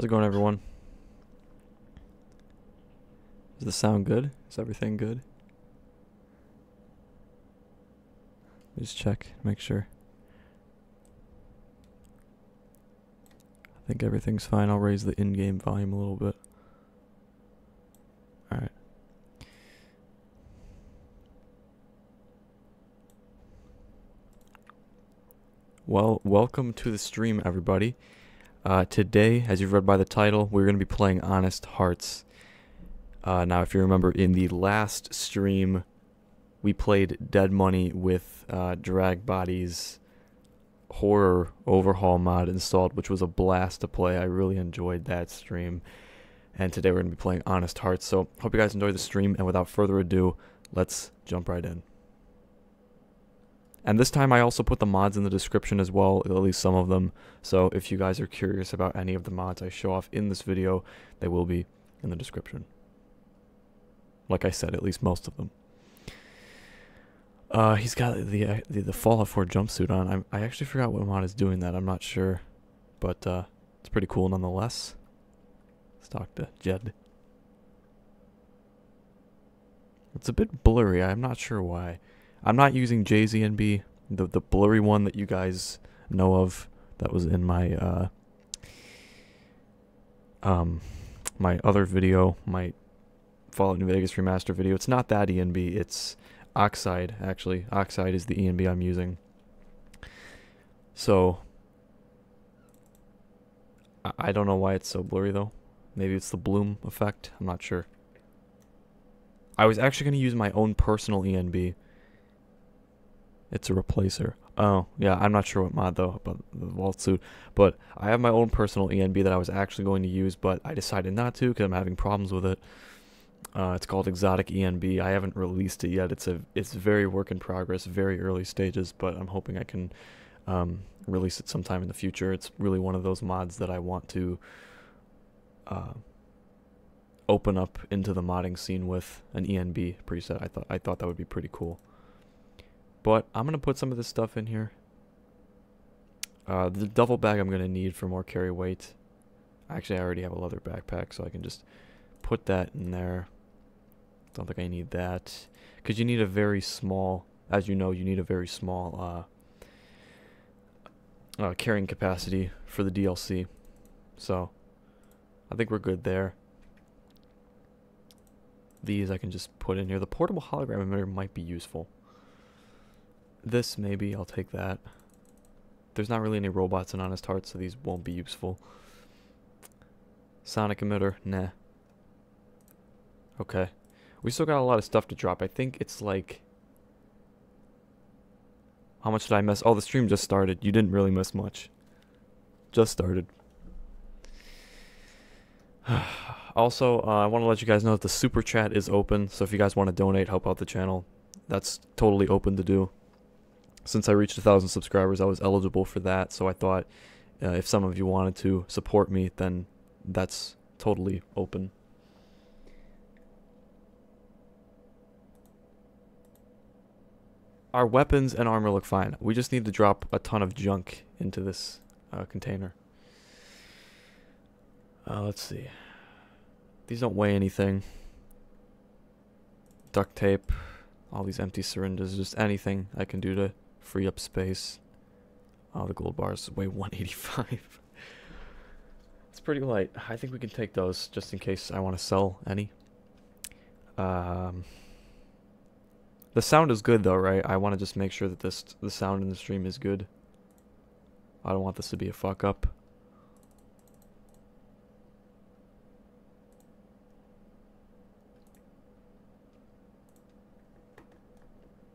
How's it going, everyone? Does the sound good? Is everything good? Just check, make sure. I think everything's fine. I'll raise the in-game volume a little bit. Alright. Well, welcome to the stream, everybody. Today, as you've read by the title, we're going to be playing Honest Hearts. Now, if you remember, in the last stream, we played Dead Money with Drag Body's horror overhaul mod installed, which was a blast to play. I really enjoyed that stream. And today we're going to be playing Honest Hearts. So, hope you guys enjoy the stream, and without further ado, let's jump right in. And this time I also put the mods in the description as well, at least some of them. So if you guys are curious about any of the mods I show off in this video, they will be in the description. Like I said, at least most of them. He's got the Fallout 4 jumpsuit on. I actually forgot what mod is doing that. I'm not sure. But it's pretty cool nonetheless. Let's talk to Jed. It's a bit blurry. I'm not sure why. I'm not using ENB, the blurry one that you guys know of. That was in my my other video, my Fallout New Vegas remaster video. It's not that ENB, it's Oxide, actually. Oxide is the ENB I'm using. So I don't know why it's so blurry though. Maybe it's the bloom effect, I'm not sure. I was actually going to use my own personal ENB. It's a replacer. Oh, yeah, I'm not sure what mod, though, about the vault suit. But I have my own personal ENB that I was actually going to use, but I decided not to because I'm having problems with it. It's called Exotic ENB. I haven't released it yet. It's very work in progress, very early stages, but I'm hoping I can release it sometime in the future. It's really one of those mods that I want to open up into the modding scene with an ENB preset. I thought that would be pretty cool. But I'm going to put some of this stuff in here. The duffel bag I'm going to need for more carry weight. Actually, I already have a leather backpack, so I can just put that in there. Don't think I need that. Because you need a very small, as you know, you need a very small carrying capacity for the DLC. So, I think we're good there. These I can just put in here. The portable hologram emitter might be useful. This, maybe, I'll take that. There's not really any robots in Honest Hearts, so these won't be useful. Sonic emitter, nah. Okay. We still got a lot of stuff to drop. I think it's like... How much did I miss? Oh, the stream just started. You didn't really miss much. Just started. Also, I want to let you guys know that the super chat is open, so if you guys want to donate, help out the channel, that's totally open to do. Since I reached 1,000 subscribers, I was eligible for that, so I thought if some of you wanted to support me, then that's totally open. Our weapons and armor look fine. We just need to drop a ton of junk into this container. Let's see. These don't weigh anything. Duct tape, all these empty syringes, just anything I can do to free up space. Oh, the gold bars weigh 185. It's pretty light. I think we can take those just in case I want to sell any. The sound is good though, right? I want to just make sure that the sound in the stream is good. I don't want this to be a fuck up.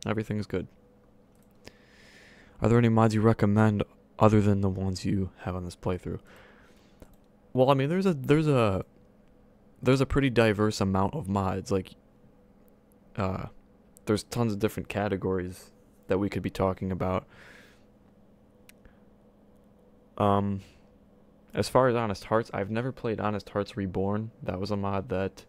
Everything's good. Are there any mods you recommend other than the ones you have on this playthrough? Well, I mean, there's a pretty diverse amount of mods. Like, there's tons of different categories that we could be talking about. As far as Honest Hearts, I've never played Honest Hearts Reborn. That was a mod that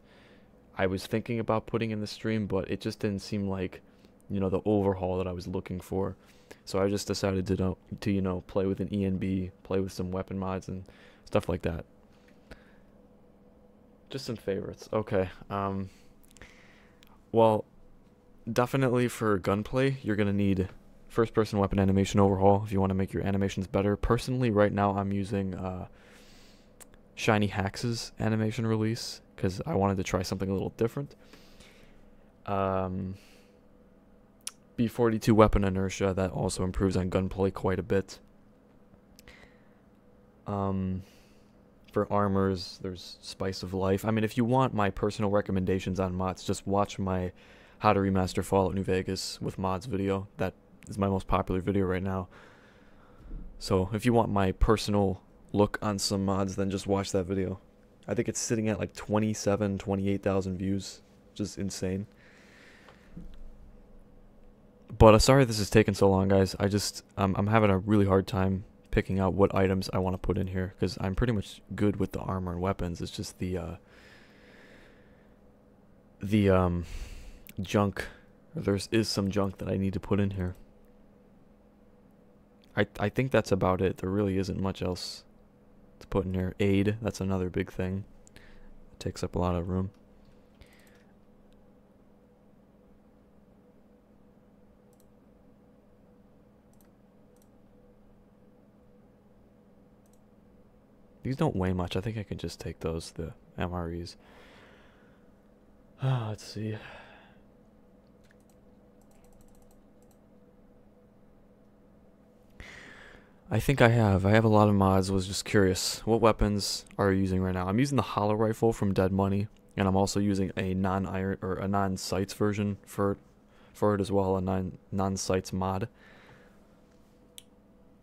I was thinking about putting in the stream, but it just didn't seem like, you know, the overhaul that I was looking for. So I just decided to you know, play with an ENB, play with some weapon mods and stuff like that. Just some favorites. Okay. Well, definitely for gunplay, you're gonna need first-person weapon animation overhaul if you want to make your animations better. Personally, right now I'm using Shiny Hax's animation release because I wanted to try something a little different. B42 Weapon Inertia, that also improves on gunplay quite a bit. For armors, there's Spice of Life. I mean, if you want my personal recommendations on mods, just watch my How to Remaster Fallout New Vegas with mods video. That is my most popular video right now. So if you want my personal look on some mods, then just watch that video. I think it's sitting at like 28,000 views, which is insane. But sorry this is taking so long, guys. I'm having a really hard time picking out what items I want to put in here because I'm pretty much good with the armor and weapons. It's just the junk. There is some junk that I need to put in here. I think that's about it. There really isn't much else to put in here. Aid, that's another big thing. It takes up a lot of room. These don't weigh much. I think I can just take those, the MREs. Let's see. I think I have a lot of mods. Was just curious. What weapons are you using right now? I'm using the hollow rifle from Dead Money, and I'm also using a non-iron or a non-sights version for it as well, a non-sights mod.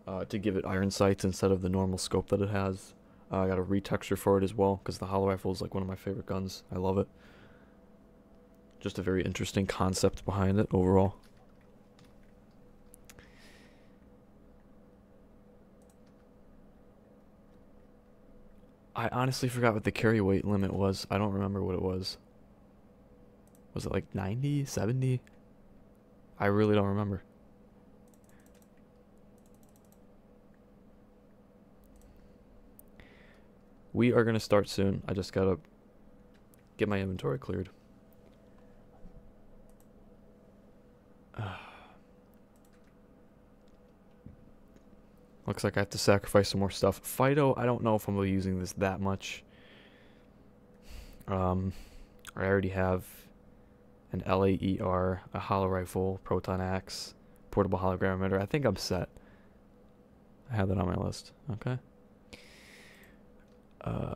To give it iron sights instead of the normal scope that it has. I got a retexture for it as well, because the hollow rifle is like one of my favorite guns. I love it. Just a very interesting concept behind it overall. I honestly forgot what the carry weight limit was. I don't remember what it was. Was it like 90, 70? I really don't remember. We are going to start soon. I just got to get my inventory cleared. Looks like I have to sacrifice some more stuff. Fido, I don't know if I'm really using this that much. I already have an LAER, a hollow rifle, proton axe, portable hologram emitter. I think I'm set. I have that on my list. Okay.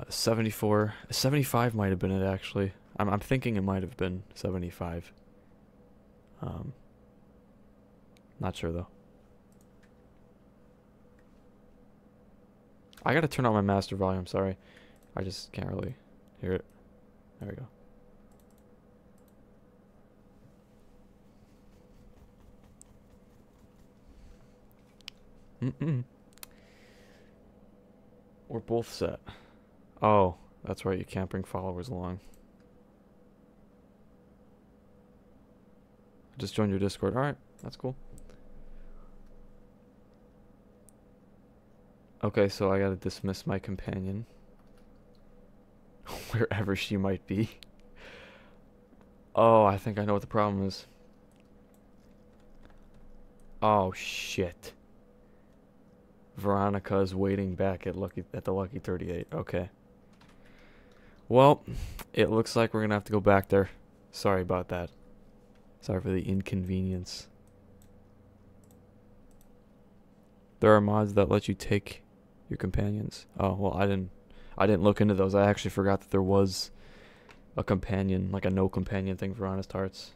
74, 75 might have been it actually. I'm thinking it might have been 75. Not sure though. I gotta turn on my master volume, sorry. I just can't really hear it. There we go. We're both set. Oh, that's right, you can't bring followers along. I just joined your Discord. Alright, that's cool. Okay, so I gotta dismiss my companion. Wherever she might be. Oh, I think I know what the problem is. Oh, shit. Veronica's waiting back at the Lucky 38. Okay. Well, it looks like we're gonna have to go back there. Sorry about that. Sorry for the inconvenience. There are mods that let you take your companions. Oh, well, I didn't look into those. I actually forgot that there was a companion, like a no companion thing for Honest Hearts.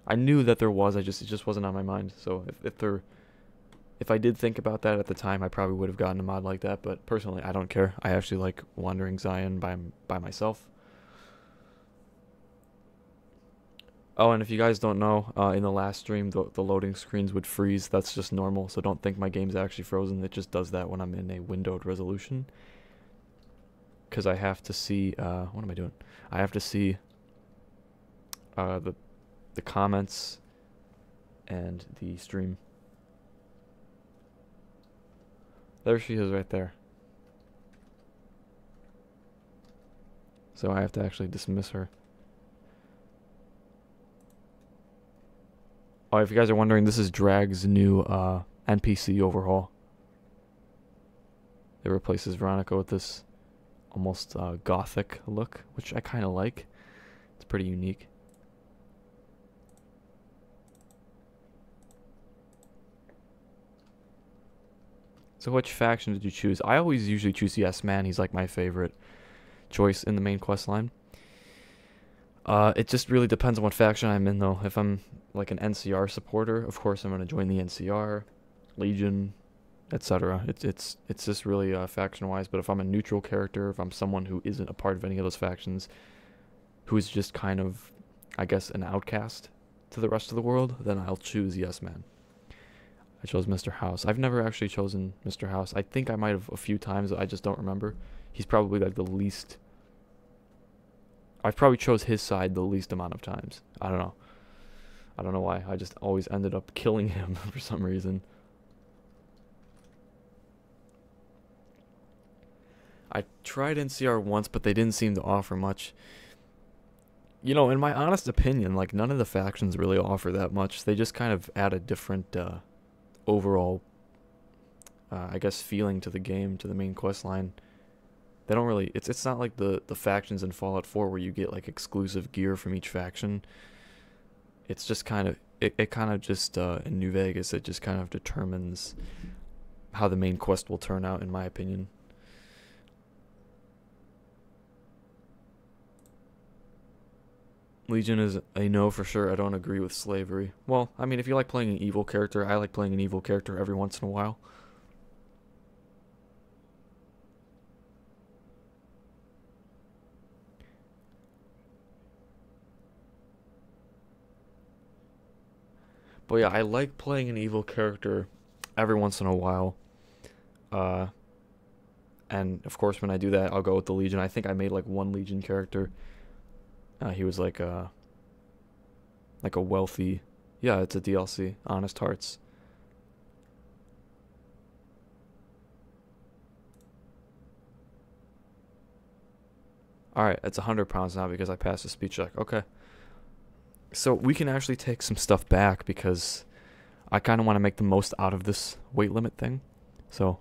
I knew that there was, it just wasn't on my mind. So if I did think about that at the time, I probably would have gotten a mod like that, but personally, I don't care. I actually like Wandering Zion by myself. Oh, and if you guys don't know, in the last stream, the loading screens would freeze. That's just normal, so don't think my game's actually frozen. It just does that when I'm in a windowed resolution. Because I have to see, what am I doing? I have to see the comments and the stream. There she is right there. so I have to actually dismiss her. Oh, if you guys are wondering, this is Drag's new NPC overhaul. It replaces Veronica with this almost gothic look, which I kind of like. It's pretty unique. So which faction did you choose? I always usually choose Yes Man. He's like my favorite choice in the main quest line. It just really depends on what faction I'm in, though. If I'm like an NCR supporter, of course I'm going to join the NCR, Legion, etc. It's just really faction wise. But if I'm a neutral character, if I'm someone who isn't a part of any of those factions, who is just kind of, I guess, an outcast to the rest of the world, then I'll choose Yes Man. I chose Mr. House. I've never actually chosen Mr. House. I think I might have a few times. I just don't remember. He's probably like the least. I've probably chose his side the least amount of times. I don't know. I don't know why. I just always ended up killing him for some reason. I tried NCR once, but they didn't seem to offer much. You know, in my honest opinion, like, none of the factions really offer that much. They just kind of add a different overall, I guess, feeling to the game, to the main quest line. They don't really, it's not like the factions in Fallout 4 where you get like exclusive gear from each faction. It's just kind of, it kind of just, in New Vegas, it just kind of determines how the main quest will turn out, in my opinion. Legion is a no for sure. I don't agree with slavery. Well, I mean, if you like playing an evil character, I like playing an evil character every once in a while. But yeah, I like playing an evil character every once in a while. And of course, when I do that, I'll go with the Legion. I think I made like one Legion character. He was like a wealthy, yeah, it's a DLC, Honest Hearts. Alright, it's 100 pounds now because I passed the speed check. Okay. So we can actually take some stuff back because I kind of want to make the most out of this weight limit thing. So,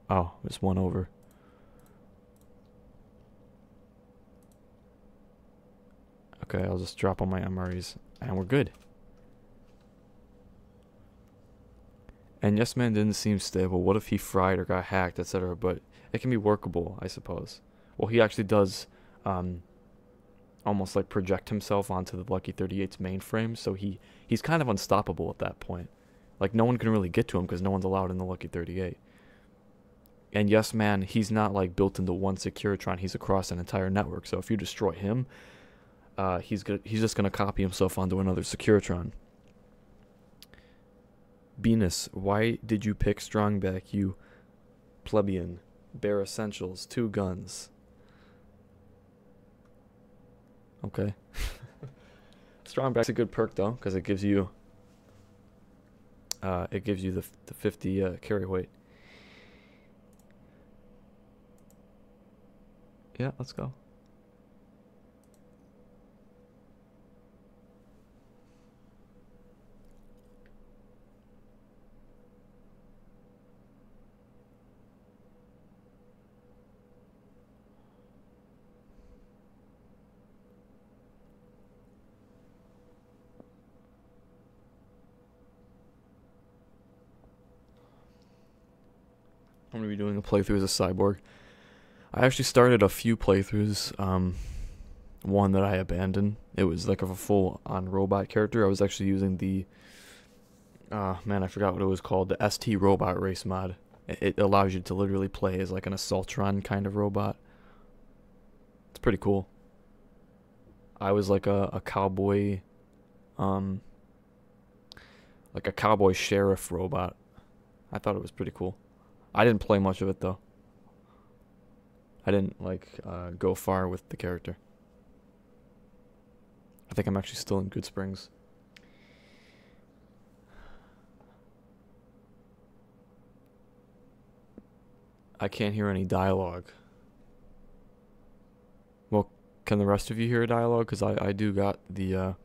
oh, there's one over. Okay, I'll just drop all my MREs and we're good. And Yes Man didn't seem stable. What if he fried or got hacked, etc.? But it can be workable, I suppose. Well, he actually does almost like project himself onto the Lucky 38's mainframe, so he's kind of unstoppable at that point. Like, no one can really get to him because no one's allowed in the Lucky 38. And Yes Man, he's not like built into one Securitron. He's across an entire network. So if you destroy him, he's just gonna copy himself onto another Securitron. Venus, why did you pick Strongback, you plebeian? Bare essentials, 2 guns. Okay. Strongback's a good perk though, because it gives you the 50 carry weight. Yeah, let's go. I'm going to be doing a playthrough as a cyborg. I actually started a few playthroughs. One that I abandoned. It was like a full-on robot character. I was actually using the... man, I forgot what it was called. The ST Robot Race mod. It allows you to literally play as like an Assaultron kind of robot. It's pretty cool. I was like a cowboy... like a cowboy sheriff robot. I thought it was pretty cool. I didn't play much of it though. I didn't like go far with the character. I think I'm actually still in Good Springs. I can't hear any dialogue. Well, Can the rest of you hear a dialogue? Because I do got the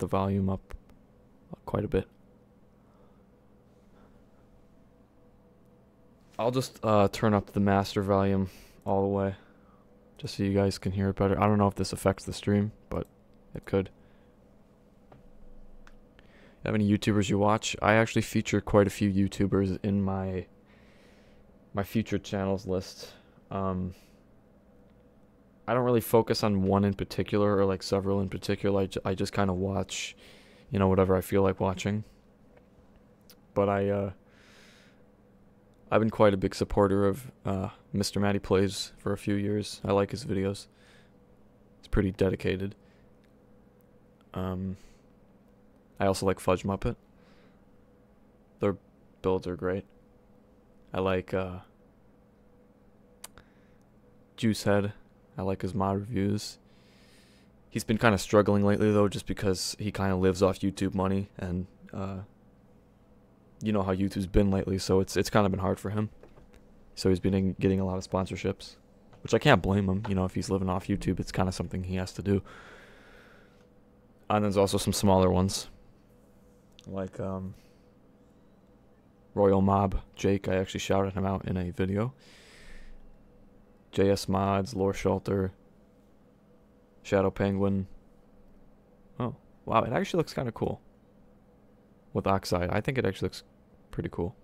volume up quite a bit. I'll just turn up the master volume all the way, just so you guys can hear it better. I don't know if this affects the stream, but it could. Have any YouTubers you watch? I actually feature quite a few YouTubers in my featured channels list. I don't really focus on one in particular or like several in particular. I just kind of watch, you know, whatever I feel like watching. But I've been quite a big supporter of Mr. Matty Plays for a few years. I like his videos. It's pretty dedicated. I also like Fudge Muppet. Their builds are great. I like Juicehead. I like his mod reviews. He's been kind of struggling lately though, just because he kind of lives off YouTube money, and you know how YouTube's been lately, so it's kind of been hard for him. So he's been getting a lot of sponsorships, which I can't blame him. You know, if he's living off YouTube, it's kind of something he has to do. And there's also some smaller ones, like Royal Mob Jake. I actually shouted him out in a video. JS Mods, Lore Shelter, Shadow Penguin. Oh, wow, it actually looks kind of cool with Oxide. I think it actually looks pretty cool.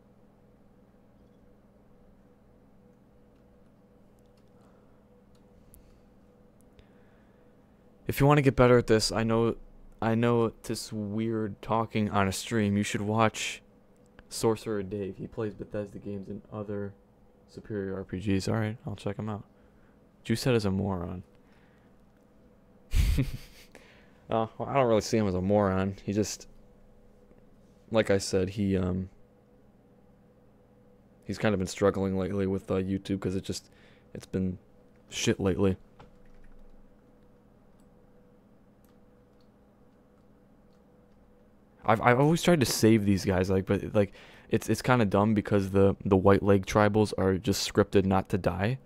If you want to get better at this, I know this weird talking on a stream. You should watch Sorcerer Dave. He plays Bethesda games and other superior RPGs. Alright, I'll check him out. Juicehead is a moron. Well, I don't really see him as a moron. He just, like I said, he's kind of been struggling lately with YouTube because it's been shit lately. I've always tried to save these guys, but it's kind of dumb because the white leg tribals are just scripted not to die.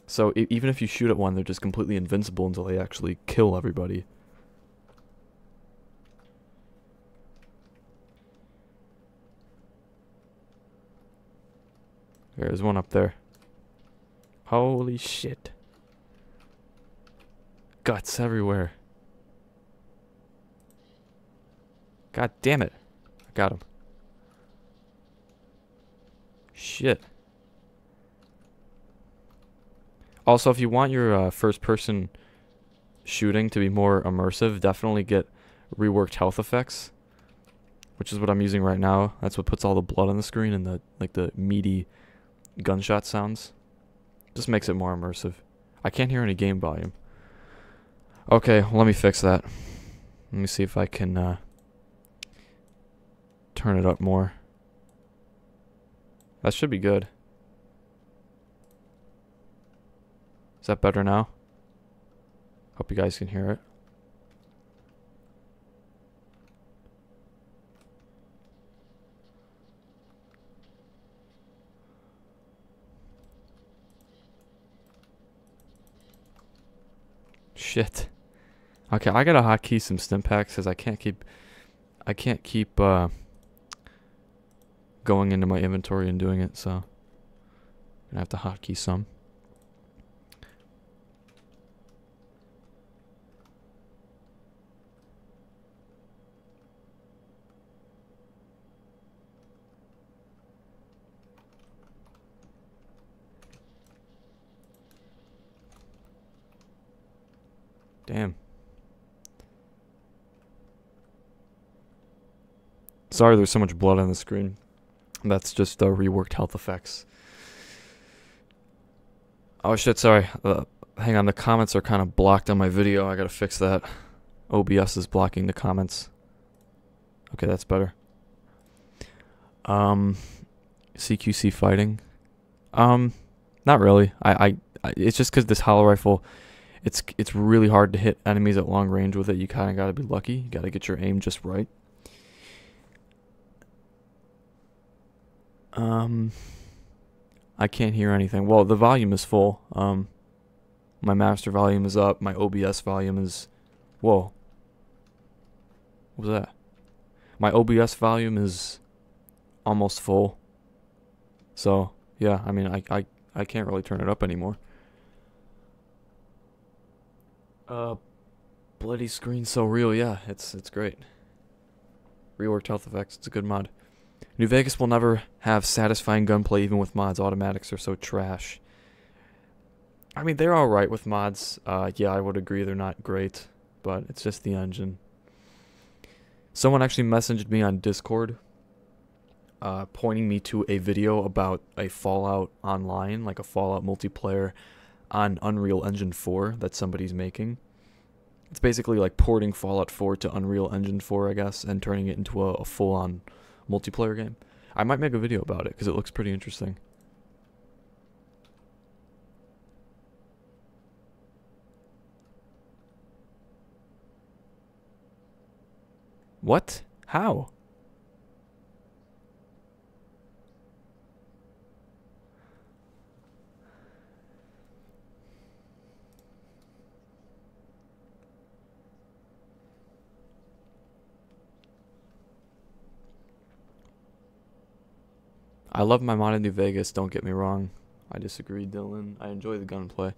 So even if you shoot at one, they're just completely invincible until they actually kill everybody. There's one up there. Holy shit. Guts everywhere. God damn it. I got him. Shit. Also, if you want your first-person shooting to be more immersive, definitely get reworked health effects, which is what I'm using right now. That's what puts all the blood on the screen and the meaty gunshot sounds. Just makes it more immersive. I can't hear any game volume. Okay, well, let me fix that. Let me see if I can turn it up more. That should be good. Is that better now? Hope you guys can hear it. Shit. Okay, I gotta hotkey some stim packs because I can't keep going into my inventory and doing it, so I'm gonna have to hotkey some. Damn. Sorry there's so much blood on the screen. That's just reworked health effects. Oh shit, sorry. Hang on, the comments are kind of blocked on my video. I gotta fix that. OBS is blocking the comments. Okay, that's better. CQC fighting. Not really. It's just because this hollow rifle, it's really hard to hit enemies at long range with it. You kind of gotta be lucky. You gotta get your aim just right. I can't hear anything. Well, the volume is full. My master volume is up. My OBS volume is... Whoa. What was that? My OBS volume is almost full. So, yeah, I mean, I can't really turn it up anymore. Bloody screen so real. Yeah, it's great. Reworked health effects. It's a good mod. New Vegas will never have satisfying gunplay even with mods. Automatics are so trash. I mean, they're alright with mods. Yeah, I would agree they're not great, but it's just the engine. Someone actually messaged me on Discord, pointing me to a video about a Fallout Online, like a Fallout multiplayer on Unreal Engine 4 that somebody's making. It's basically like porting Fallout 4 to Unreal Engine 4, I guess, and turning it into a full-on multiplayer game. I might make a video about it because it looks pretty interesting. What? How? I love my mod in New Vegas, don't get me wrong. I disagree, Dylan. I enjoy the gunplay.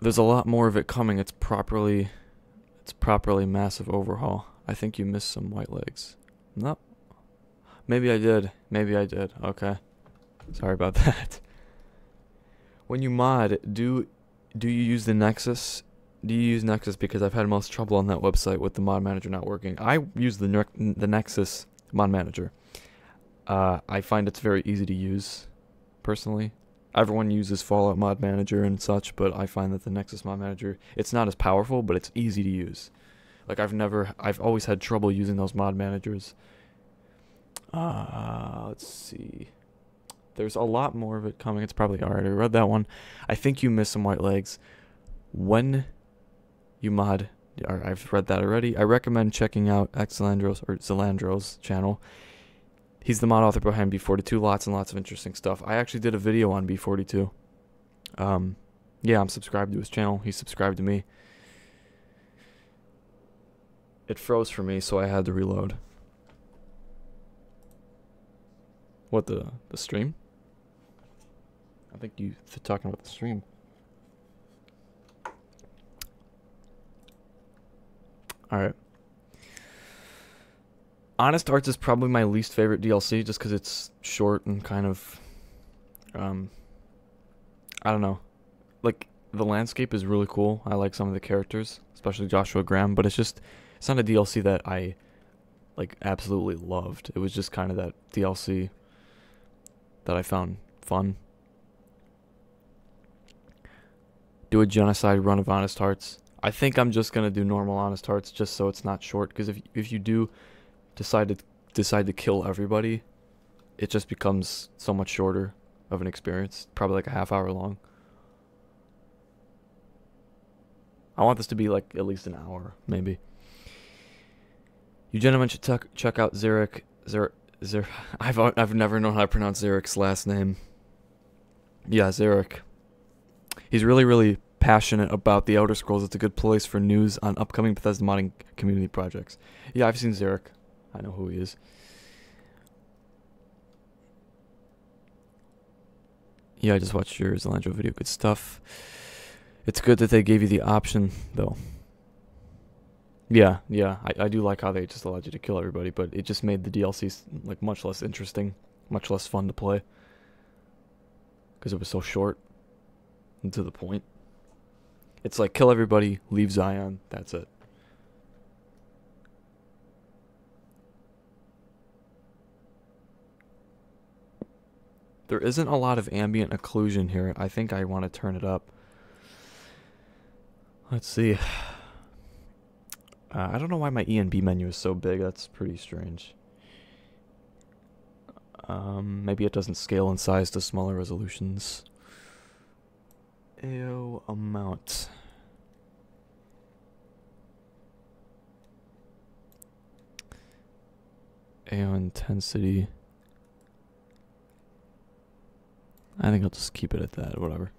There's a lot more of it coming. It's properly massive overhaul. I think you missed some white legs. No. Maybe I did. Maybe I did. Okay. Sorry about that. When you mod, do you use the Nexus? Do you use Nexus? Because I've had most trouble on that website with the mod manager not working. I use the Nexus mod manager. I find it's very easy to use, personally. Everyone uses Fallout mod manager and such, but I find that the Nexus mod manager, it's not as powerful, but it's easy to use. Like, I've always had trouble using those mod managers. Let's see. There's a lot more of it coming. It's probably already read that one. I think you missed some white legs. When you mod, I've read that already. I recommend checking out Zelandro's channel. He's the mod author behind B42. Lots and lots of interesting stuff. I actually did a video on B42. Yeah, I'm subscribed to his channel. He's subscribed to me. It froze for me, so I had to reload. What, the stream? I think you're talking about the stream. Alright. Honest Arts is probably my least favorite DLC just because it's short and kind of, I don't know. Like, the landscape is really cool. I like some of the characters, especially Joshua Graham, but it's not a DLC that I, like, absolutely loved. It was just kind of that DLC that I found fun. Do a genocide run of Honest Hearts. I think I'm just going to do normal Honest Hearts just so it's not short, because if you do decide to kill everybody, it just becomes so much shorter of an experience, probably like a half hour long. I want this to be like at least an hour, maybe. You gentlemen should check out Zarek. I've never known how to pronounce Zarek's last name. Yeah, Zarek. He's really passionate about the Elder Scrolls. It's a good place for news on upcoming Bethesda modding community projects. Yeah, I've seen Zarek. I know who he is. Yeah, I just watched your Zelandro video. Good stuff. It's good that they gave you the option, though. Yeah, I do like how they just allowed you to kill everybody, but it just made the DLCs like much less interesting, much less fun to play. Because it was so short and to the point. It's like, kill everybody, leave Zion, that's it. There isn't a lot of ambient occlusion here. I think I want to turn it up. Let's see. I don't know why my ENB menu is so big. That's pretty strange. Maybe it doesn't scale in size to smaller resolutions. AO amount. AO intensity. I think I'll just keep it at that, whatever.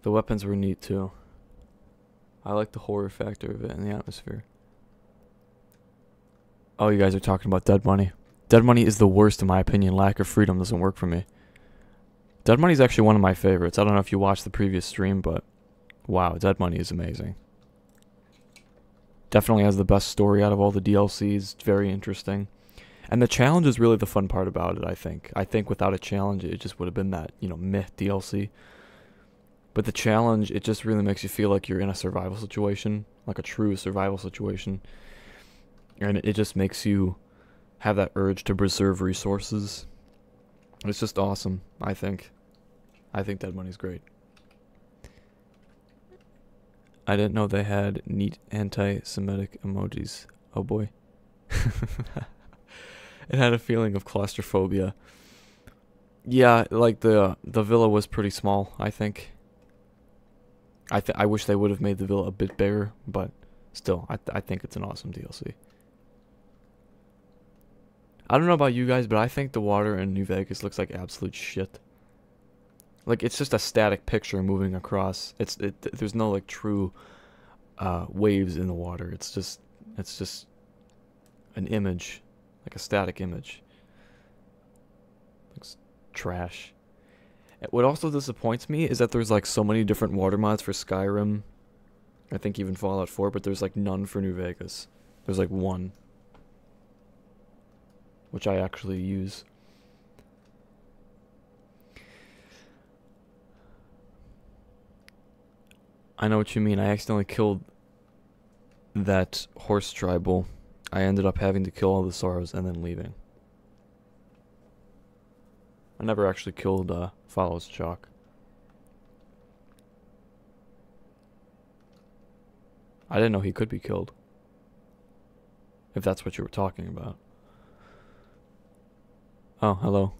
The weapons were neat too. I like the horror factor of it and the atmosphere. Oh, you guys are talking about Dead Money. Dead Money is the worst in my opinion. Lack of freedom doesn't work for me. Dead Money is actually one of my favorites. I don't know if you watched the previous stream, but wow, Dead Money is amazing. Definitely has the best story out of all the DLCs. It's very interesting. And the challenge is really the fun part about it, I think. I think without a challenge, it just would have been that, you know, meh DLC. But the challenge, it just really makes you feel like you're in a survival situation, like a true survival situation. And it just makes you have that urge to preserve resources. It's just awesome, I think. I think Dead Money's great. I didn't know they had neat anti-Semitic emojis. Oh boy. It had a feeling of claustrophobia. Yeah, like the villa was pretty small, I think. I wish they would have made the villa a bit bigger, but still, I think it's an awesome DLC. I don't know about you guys, but I think the water in New Vegas looks like absolute shit. Like, it's just a static picture moving across. There's no like true waves in the water. It's just an image, like a static image. Looks trash. What also disappoints me is that there's like so many different water mods for Skyrim. I think even Fallout 4, but there's like none for New Vegas. There's like one, which I actually use. I know what you mean. I accidentally killed that horse tribal. I ended up having to kill all the sorrows and then leaving. I never actually killed Follows Chalk. I didn't know he could be killed. If that's what you were talking about. Oh, hello.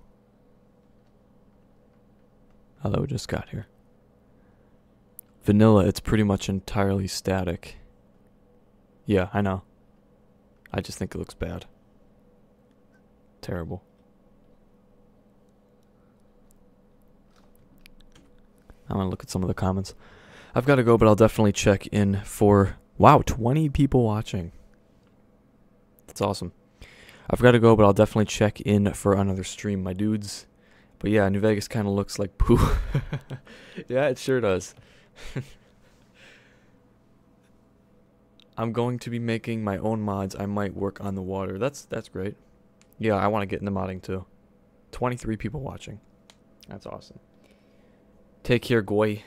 Hello, just got here. Vanilla, it's pretty much entirely static. Yeah, I know. I just think it looks bad. Terrible. I'm gonna look at some of the comments. I've got to go, but I'll definitely check in for... Wow, 20 people watching. That's awesome. I've got to go, but I'll definitely check in for another stream, my dudes. But yeah, New Vegas kind of looks like poo. Yeah, it sure does. I'm going to be making my own mods. I might work on the water. That's great. Yeah, I want to get into modding too. 23 people watching. That's awesome. Take care, Goy.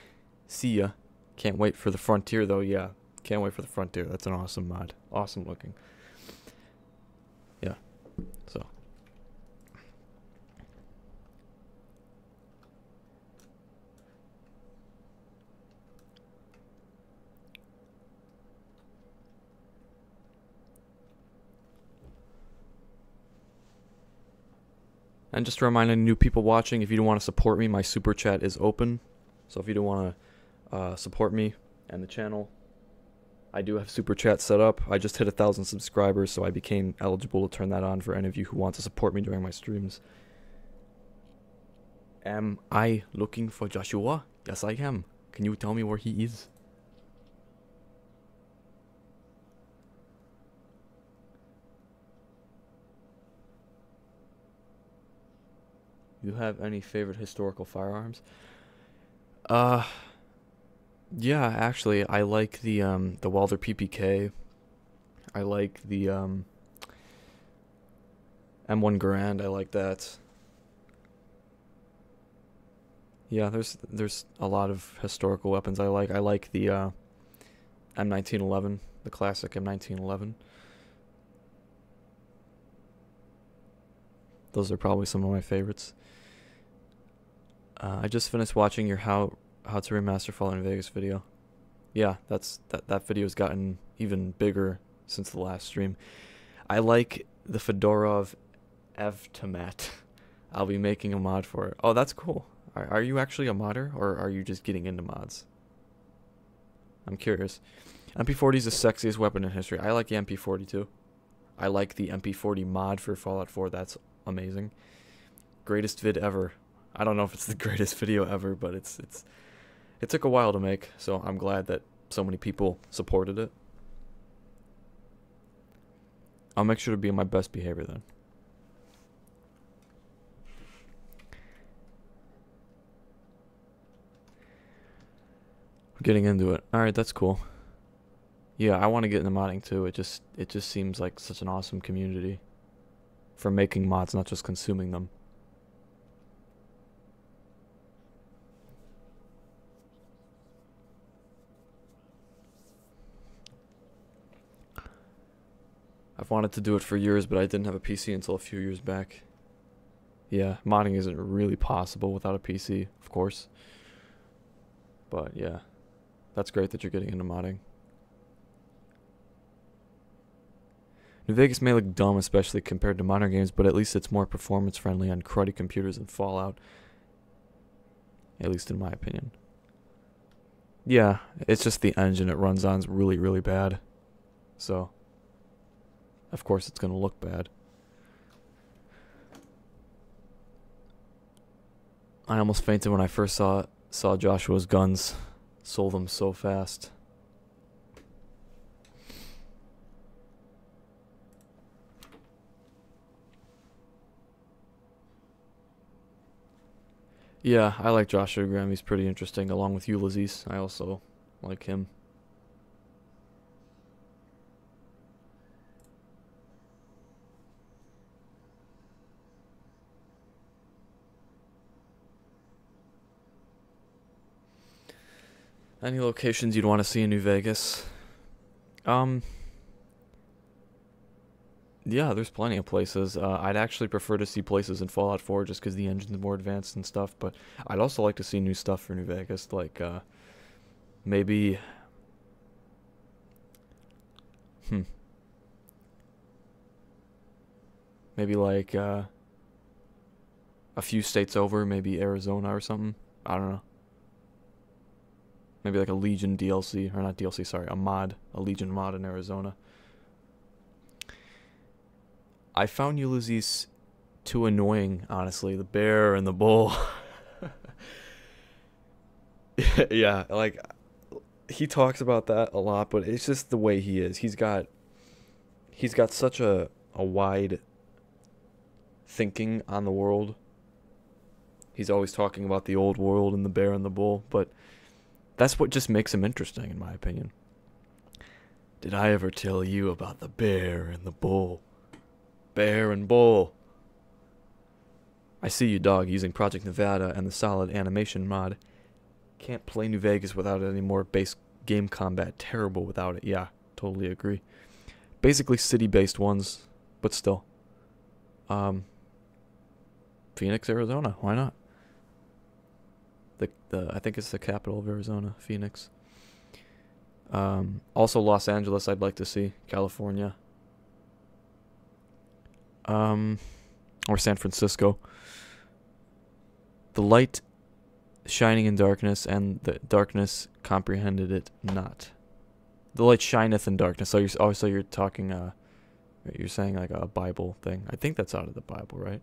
See ya. Can't wait for the Frontier though. Yeah, can't wait for the Frontier. That's an awesome mod. Awesome looking. Yeah. So. And just a reminder, new people watching, if you don't want to support me, my super chat is open. So if you don't want to support me and the channel, I do have super chat set up. I just hit 1,000 subscribers, so I became eligible to turn that on for any of you who want to support me during my streams. Am I looking for Joshua? Yes, I am. Can you tell me where he is? You have any favorite historical firearms? Yeah, actually, I like the Walther PPK. I like the M1 Garand. I like that. Yeah, there's a lot of historical weapons I like. I like the M1911, the classic M1911. Those are probably some of my favorites. I just finished watching your how to remaster Fallout New Vegas video. Yeah, that video's gotten even bigger since the last stream. I like the Fedorov Evtomat. I'll be making a mod for it. Oh, that's cool. Are you actually a modder, or are you just getting into mods? I'm curious. MP40 is the sexiest weapon in history. I like the MP40 too. I like the MP40 mod for Fallout 4. That's amazing. Greatest vid ever. I don't know if it's the greatest video ever, but it's It took a while to make, so I'm glad that so many people supported it. I'll make sure to be in my best behavior then. Getting into it. Alright, that's cool. Yeah, I want to get into modding too. It just seems like such an awesome community for making mods, not just consuming them. I've wanted to do it for years, but I didn't have a PC until a few years back. Yeah, modding isn't really possible without a PC, of course. But yeah, that's great that you're getting into modding. New Vegas may look dumb, especially compared to modern games, but at least it's more performance friendly on cruddy computers than Fallout. At least in my opinion. Yeah, it's just the engine it runs on is really, really bad. So, of course it's going to look bad. I almost fainted when I first saw Joshua's guns. Sold them so fast. Yeah, I like Joshua Graham. He's pretty interesting, along with Ulysses. I also like him. Any locations you'd want to see in New Vegas? Yeah, there's plenty of places. I'd actually prefer to see places in Fallout 4 just because the engine's more advanced and stuff, but I'd also like to see new stuff for New Vegas, like, maybe... Maybe, like, a few states over, maybe Arizona or something. I don't know. Maybe like a Legion DLC, or not DLC, sorry, a Legion mod in Arizona. I found Ulysses too annoying, honestly. The bear and the bull. Yeah, like, he talks about that a lot, but it's just the way he is. He's got such a wide thinking on the world. He's always talking about the old world and the bear and the bull, but that's what just makes him interesting, in my opinion. Did I ever tell you about the bear and the bull? Bear and bull. I see you, dog, using Project Nevada and the solid animation mod. Can't play New Vegas without it anymore. Base game combat, terrible without it. Yeah, totally agree. Basically city-based ones, but still. Phoenix, Arizona, why not? I think it's the capital of Arizona, Phoenix. Also Los Angeles I'd like to see. California. Or San Francisco. The light shining in darkness, and the darkness comprehended it not. The light shineth in darkness. So you're talking, you're saying like a Bible thing. I think that's out of the Bible, right?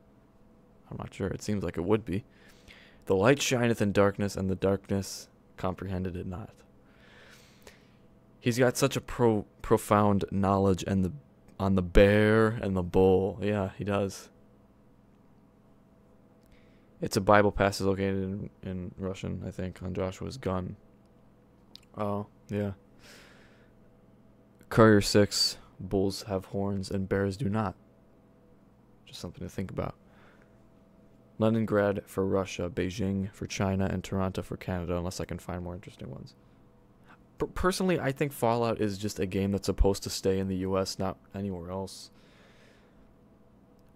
I'm not sure. It seems like it would be. The light shineth in darkness, and the darkness comprehended it not. He's got such a profound knowledge on the bear and the bull. Yeah, he does. It's a Bible passage located in Russian, I think, on Joshua's gun. Oh, yeah. Courier 6, bulls have horns and bears do not. Just something to think about. Leningrad for Russia, Beijing for China, and Toronto for Canada, unless I can find more interesting ones. Personally, I think Fallout is just a game that's supposed to stay in the US, not anywhere else.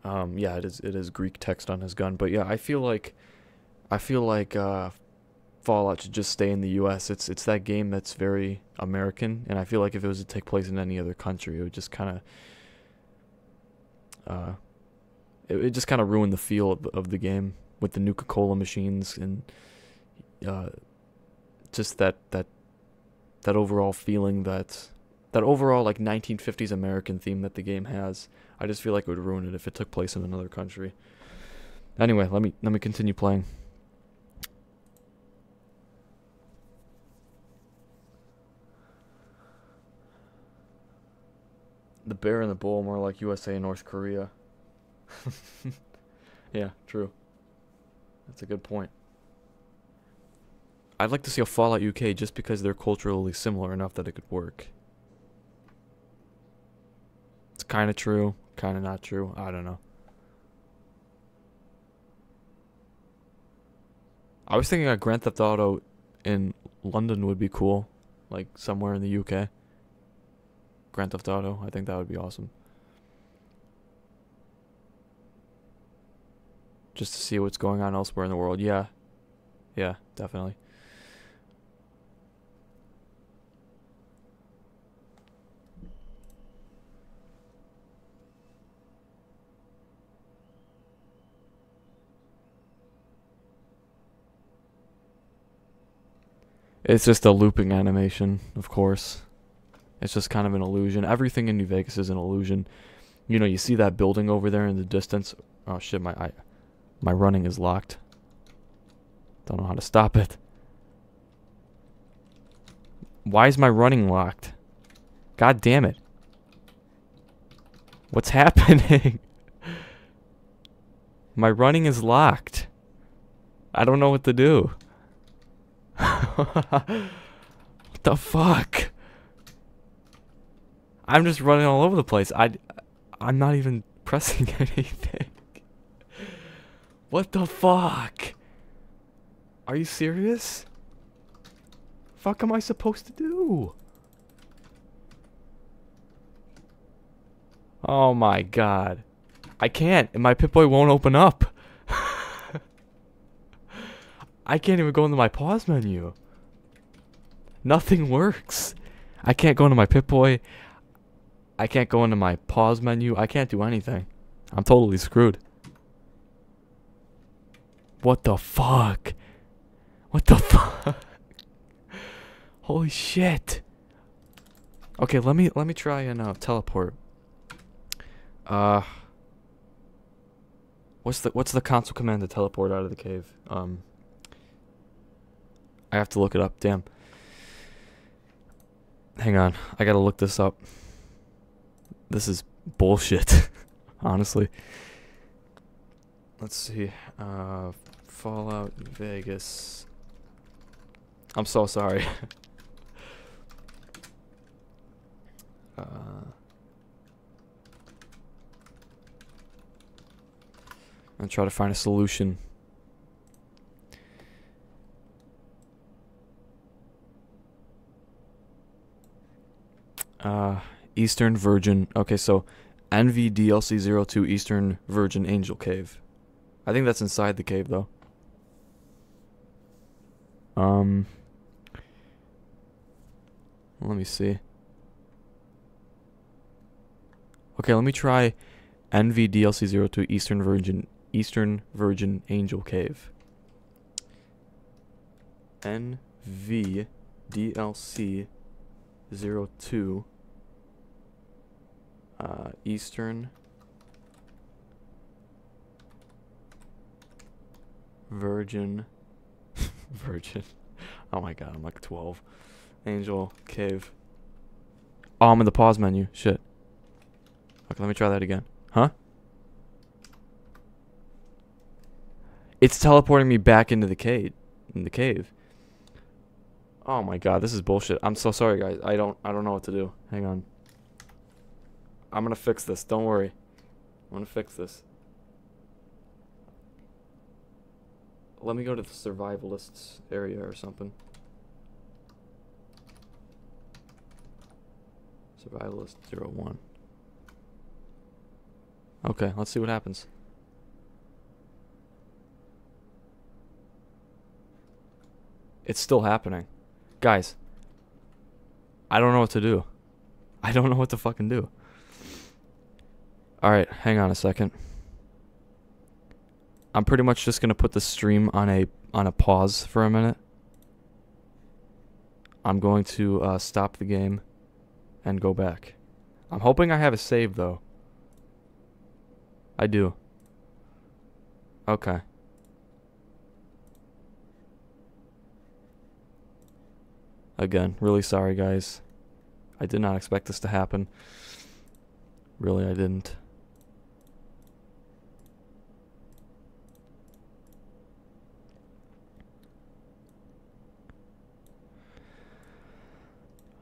Yeah, it is Greek text on his gun, but yeah, I feel like Fallout should just stay in the US. It's that game that's very American, and I feel like if it was to take place in any other country, it would just kind of it just kind of ruined the feel of the game with the Nuka-Cola machines and just that overall feeling, that overall like 1950s American theme that the game has. I just feel like it would ruin it if it took place in another country. Anyway, let me continue playing. The bear and the bull more like USA and North Korea. Yeah, true. That's a good point. I'd like to see a Fallout UK just because they're culturally similar enough that it could work. It's kind of true, kind of not true. I don't know. I was thinking a Grand Theft Auto in London would be cool. Like somewhere in the UK. Grand Theft Auto, I think that would be awesome. Just to see what's going on elsewhere in the world. Yeah. Yeah, definitely. It's just a looping animation, of course. It's just kind of an illusion. Everything in New Vegas is an illusion. You know, you see that building over there in the distance. Oh shit, my running is locked. Don't know how to stop it. Why is my running locked? God damn it. What's happening? My running is locked. I don't know what to do. What the fuck? I'm just running all over the place. I'm not even pressing anything. What the fuck? Are you serious? Fuck am I supposed to do? Oh my god. I can't. My Pip-Boy won't open up. I can't even go into my pause menu. Nothing works. I can't go into my Pip-Boy. I can't go into my pause menu. I can't do anything. I'm totally screwed. What the fuck? What the fuck? Holy shit. Okay, let me try and teleport. What's the console command to teleport out of the cave? I have to look it up. Damn. Hang on. I gotta look this up. This is bullshit. Honestly. Let's see. Fallout Vegas. I'm so sorry. I'm trying to find a solution. Eastern Virgin. Okay, so NVDLC02 Eastern Virgin Angel Cave. I think that's inside the cave though. Let me see. Okay, let me try NVDLC02 Eastern Virgin Angel Cave. NVDLC02 Eastern Virgin oh my god, I'm like 12. Angel Cave. Oh, I'm in the pause menu. Shit. Okay, let me try that again. Huh? It's teleporting me back into the cave. Oh my god, this is bullshit. I'm so sorry, guys. I don't know what to do. Hang on. I'm gonna fix this. Don't worry. I'm gonna fix this. Let me go to the survivalists area or something. Survivalist 01. Okay, let's see what happens. It's still happening. Guys, I don't know what to do. I don't know what to fucking do. Alright, hang on a second. I'm pretty much just gonna put the stream on a pause for a minute. I'm going to stop the game and go back. I'm hoping I have a save though. I do. Okay. Again, really sorry guys. I did not expect this to happen. Really, I didn't.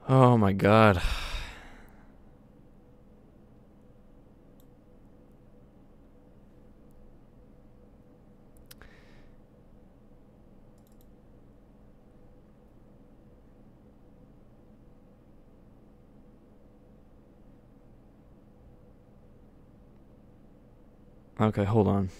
Oh my god. Okay, hold on.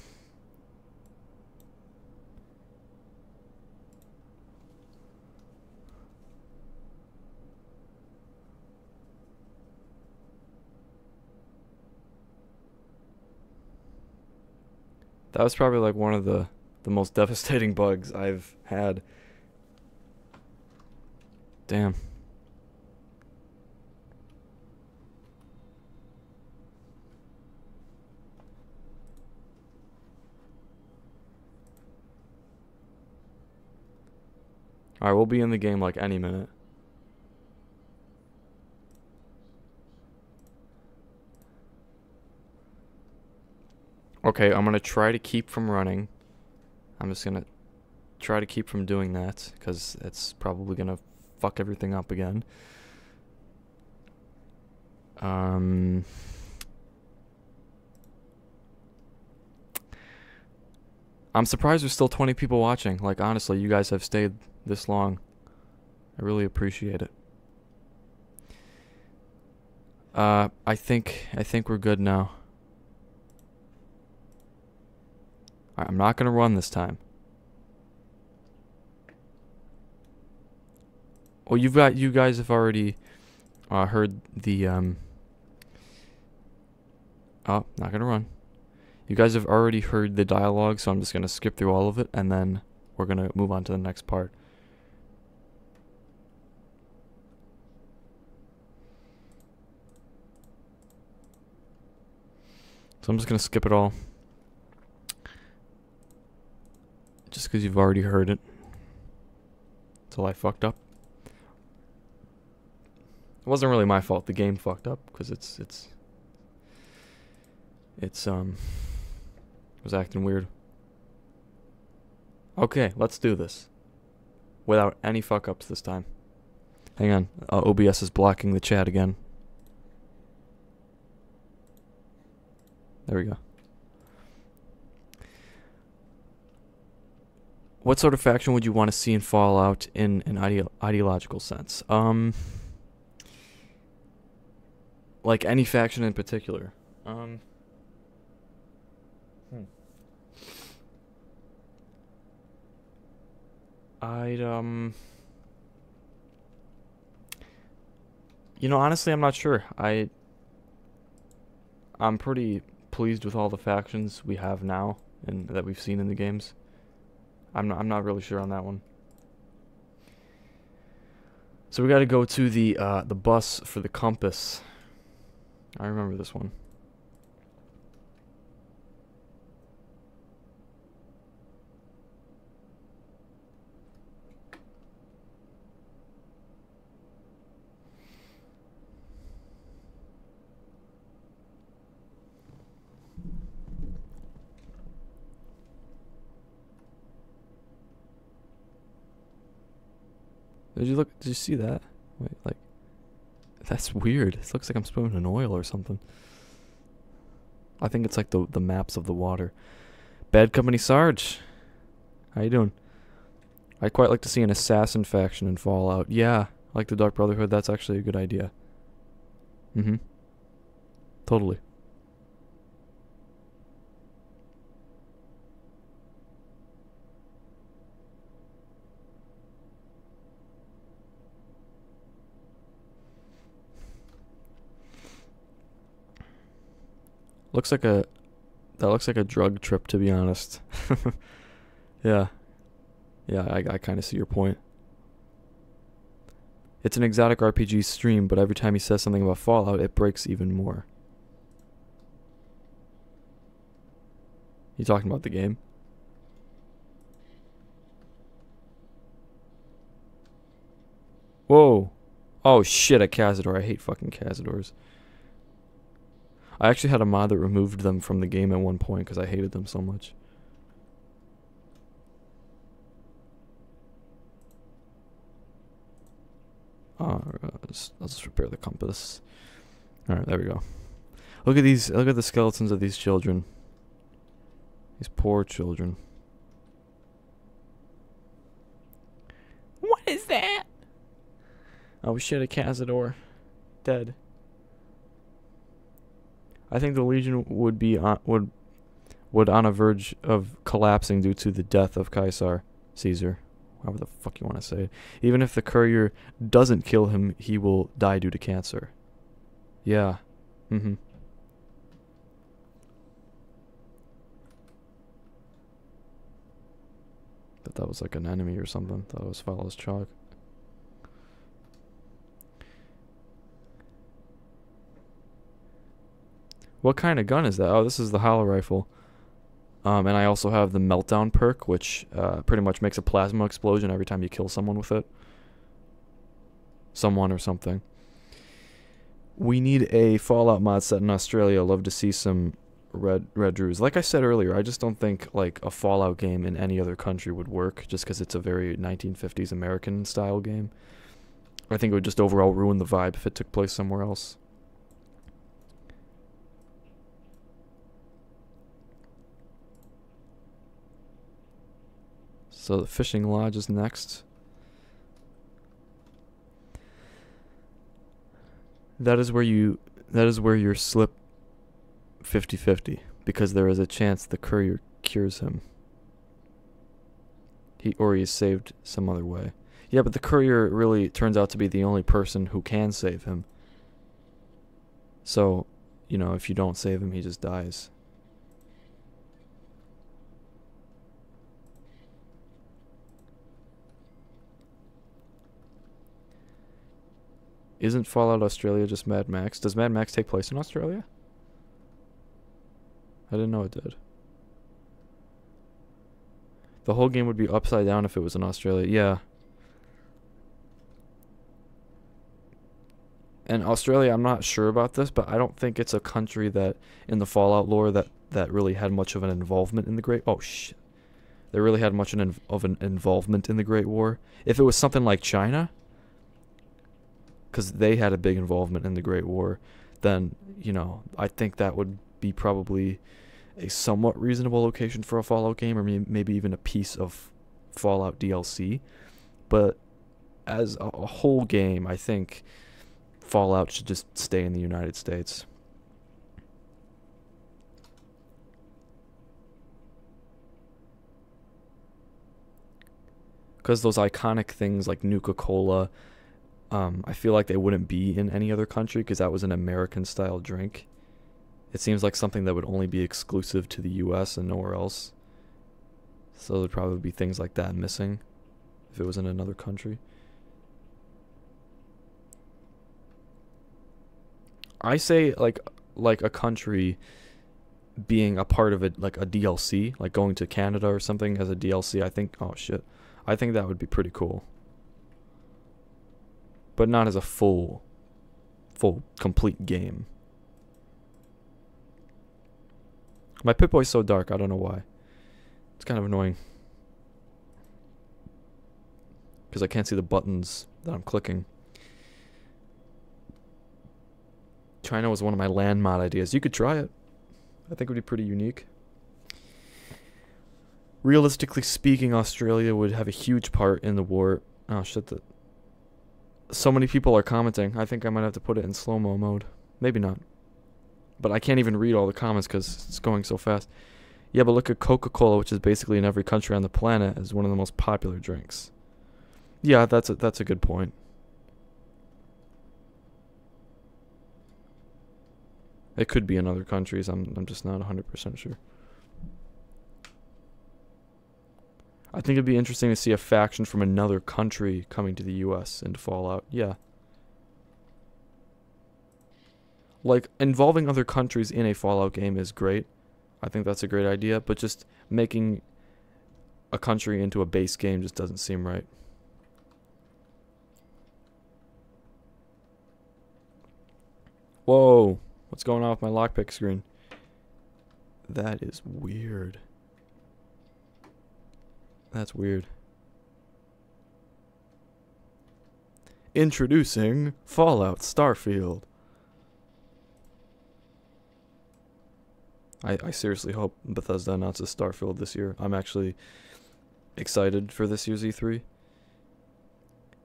That was probably like one of the most devastating bugs I've had. Damn. Alright, we'll be in the game like any minute. Okay, I'm gonna try to keep from running. I'm just gonna try to keep from doing that, because it's probably gonna fuck everything up again. I'm surprised there's still 20 people watching. Like, honestly, you guys have stayed this long. I really appreciate it. I think we're good now. Alright, I'm not gonna run this time. Well, you guys have already heard the oh, not gonna run. You guys have already heard the dialogue, so I'm just gonna skip through all of it, and then we're gonna move on to the next part. So I'm just gonna skip it all. Just because you've already heard it. Until I fucked up. It wasn't really my fault. The game fucked up because it was acting weird. Okay, let's do this. Without any fuck ups this time. Hang on. OBS is blocking the chat again. There we go. What sort of faction would you want to see in Fallout in an ideological sense? Like any faction in particular. You know, honestly, I'm not sure. I'm pretty pleased with all the factions we have now and that we've seen in the games. I'm not really sure on that one. So we got to go to the bus for the compass. I remember this one. Did you see that? Wait, like, that's weird. It looks like I'm swimming in oil or something. I think it's like the maps of the water. Bad Company Sarge. How you doing? I'd quite like to see an assassin faction in Fallout. Yeah, like the Dark Brotherhood, that's actually a good idea. Mm-hmm. Totally. That looks like a drug trip, to be honest. Yeah. Yeah, I kind of see your point. It's an exotic RPG stream, but every time he says something about Fallout, it breaks even more. You talking about the game? Whoa. Oh shit, a Cazador. I hate fucking Cazadors. I actually had a mod that removed them from the game at one point because I hated them so much. I'll just repair the compass. Alright, there we go. Look at these, look at the skeletons of these children. These poor children. What is that? Oh shit, a Cazador. Dead. I think the Legion would be on, would on a verge of collapsing due to the death of Caesar. However the fuck you want to say it. Even if the courier doesn't kill him, he will die due to cancer. Yeah. Mm-hmm. Thought that was like an enemy or something. Thought it was foul as chalk. What kind of gun is that? Oh, this is the hollow rifle. And I also have the Meltdown perk, which pretty much makes a plasma explosion every time you kill someone with it. Someone or something. We need a Fallout mod set in Australia. Love to see some red Drews. Like I said earlier, I just don't think like a Fallout game in any other country would work, just because it's a very 1950s American style game. I think it would just overall ruin the vibe if it took place somewhere else. So the fishing lodge is next. That is where your slip 50-50, because there is a chance the courier cures him. He is saved some other way. Yeah, but the courier really turns out to be the only person who can save him. So, you know, if you don't save him, he just dies. Isn't Fallout Australia just Mad Max? Does Mad Max take place in Australia? I didn't know it did. The whole game would be upside down if it was in Australia. Yeah. And Australia, I'm not sure about this, but I don't think it's a country that, in the Fallout lore, that really had much of an involvement in the Great... Oh, shit. They really had much of an involvement in the Great War. If it was something like China, because they had a big involvement in the Great War, then, you know, I think that would be probably a somewhat reasonable location for a Fallout game, or maybe even a piece of Fallout DLC. But as a whole game, I think Fallout should just stay in the United States. Because those iconic things like Nuka-Cola, I feel like they wouldn't be in any other country because that was an American-style drink. It seems like something that would only be exclusive to the US and nowhere else. So there'd probably be things like that missing if it was in another country. I say like a country being a part of it, like a DLC, like going to Canada or something as a DLC. I think, oh shit, I think that would be pretty cool. But not as a full complete game. My Pip-Boy's so dark, I don't know why. It's kind of annoying. Because I can't see the buttons that I'm clicking. China was one of my land mod ideas. You could try it. I think it would be pretty unique. Realistically speaking, Australia would have a huge part in the war. Oh shit, so many people are commenting. I think I might have to put it in slow-mo mode. Maybe not. But I can't even read all the comments because it's going so fast. Yeah, but look at Coca-Cola, which is basically in every country on the planet, as one of the most popular drinks. Yeah, that's a good point. It could be in other countries. I'm just not 100% sure. I think it'd be interesting to see a faction from another country coming to the US into Fallout. Yeah. Like, involving other countries in a Fallout game is great. I think that's a great idea, but just making a country into a base game just doesn't seem right. Whoa. What's going on with my lockpick screen? That is weird. That's weird. Introducing Fallout Starfield. I seriously hope Bethesda announces Starfield this year. I'm actually excited for this year's E3.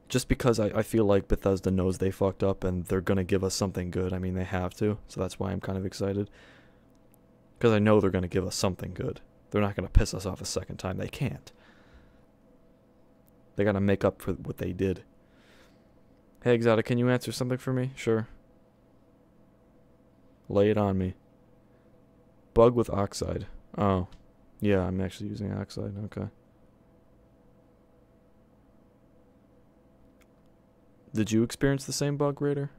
Just because I feel like Bethesda knows they fucked up and they're going to give us something good. I mean, they have to. So that's why I'm kind of excited. Because I know they're going to give us something good. They're not going to piss us off a second time. They can't. They got to make up for what they did. Hey, Exotic, can you answer something for me? Sure. Lay it on me. Bug with Oxide. Oh. Yeah, I'm actually using Oxide. Okay. Did you experience the same bug, Raider?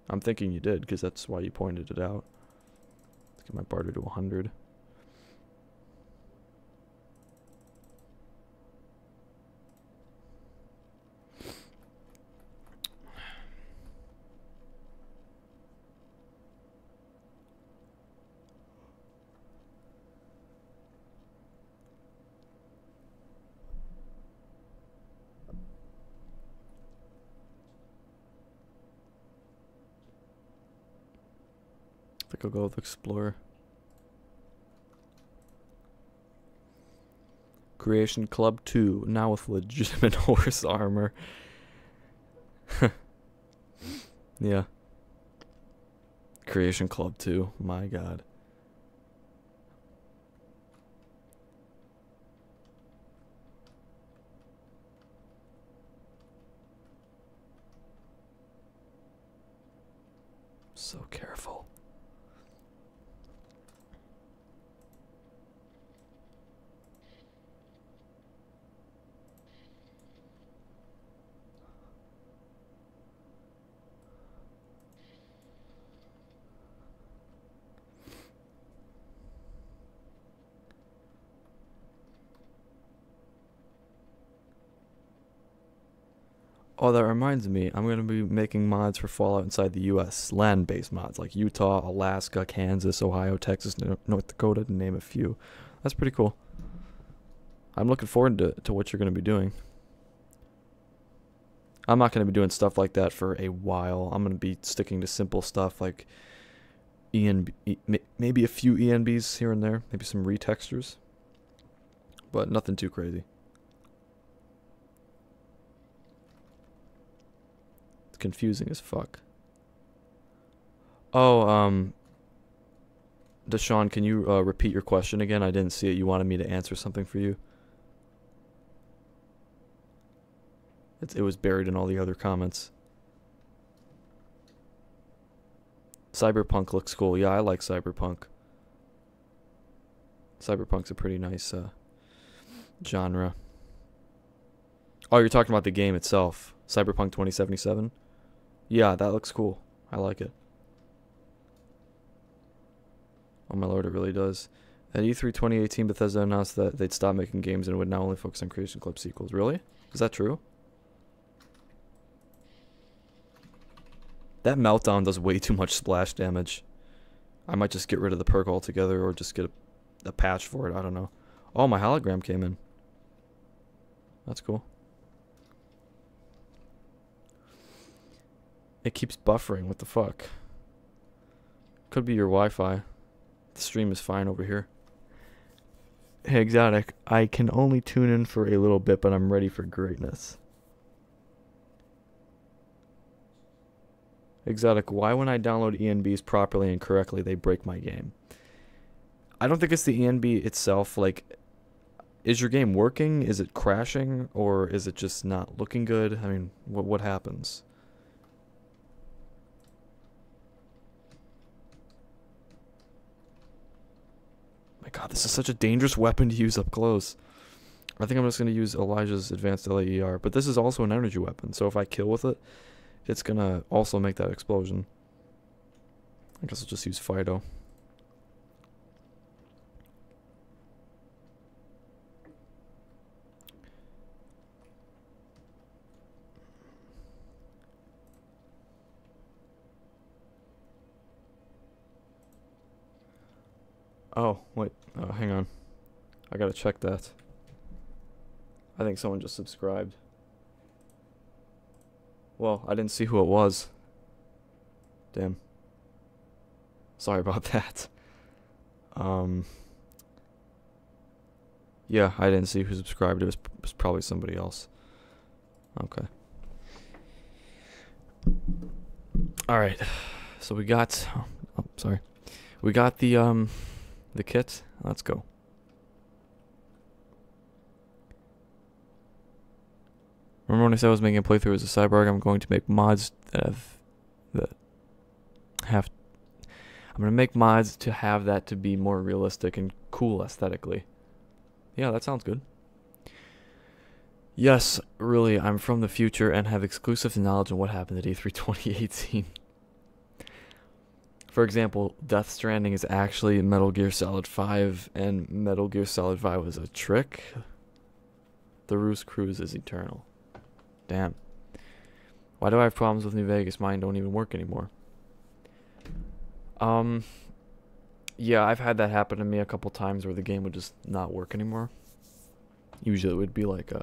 I'm thinking you did, because that's why you pointed it out. Let's get my barter to 100. I think I'll go with Explorer. Creation Club 2, now with legitimate horse armor. Yeah. Creation Club 2, my god. So careful. Oh, that reminds me, I'm going to be making mods for Fallout inside the US, land-based mods, like Utah, Alaska, Kansas, Ohio, Texas, North Dakota, to name a few. That's pretty cool. I'm looking forward to what you're going to be doing. I'm not going to be doing stuff like that for a while. I'm going to be sticking to simple stuff like ENB, maybe a few ENBs here and there, maybe some retextures, but nothing too crazy. Confusing as fuck. Oh, Deshaun, can you repeat your question again? I didn't see it. You wanted me to answer something for you. It was buried in all the other comments. Cyberpunk looks cool. Yeah, I like Cyberpunk. Cyberpunk's a pretty nice genre. Oh, you're talking about the game itself. Cyberpunk 2077? Yeah, that looks cool. I like it. Oh my lord, it really does. At E3 2018, Bethesda announced that they'd stop making games and would now only focus on Creation Club sequels. Really? Is that true? That Meltdown does way too much splash damage. I might just get rid of the perk altogether or just get a patch for it. I don't know. Oh, my hologram came in. That's cool. It keeps buffering. What the fuck? Could be your Wi-Fi. The stream is fine over here. Hey, Exotic. I can only tune in for a little bit, but I'm ready for greatness. Exotic, why when I download ENBs properly and correctly, they break my game? I don't think it's the ENB itself. Like, is your game working? Is it crashing? Or is it just not looking good? I mean, what happens? My god, this is such a dangerous weapon to use up close. I think I'm just going to use Elijah's advanced LAER. But this is also an energy weapon, so if I kill with it, it's going to also make that explosion. I guess I'll just use Fido. Oh, wait. Hang on. I gotta check that. I think someone just subscribed. Well, I didn't see who it was. Damn. Sorry about that. Yeah, I didn't see who subscribed. It was probably somebody else. Okay. Alright. So we got... Oh, sorry. We got the kit. Let's go. Remember when I said I was making a playthrough as a cyborg? I'm going to make mods that have... I'm going to make mods to have that to be more realistic and cool aesthetically. Yeah, that sounds good. Yes, really, I'm from the future and have exclusive knowledge on what happened at E3 2018. For example, Death Stranding is actually Metal Gear Solid 5, and Metal Gear Solid 5 was a trick. The Roost Cruise is eternal. Damn. Why do I have problems with New Vegas? Mine don't even work anymore. Yeah, I've had that happen to me a couple times where the game would just not work anymore. Usually it would be like,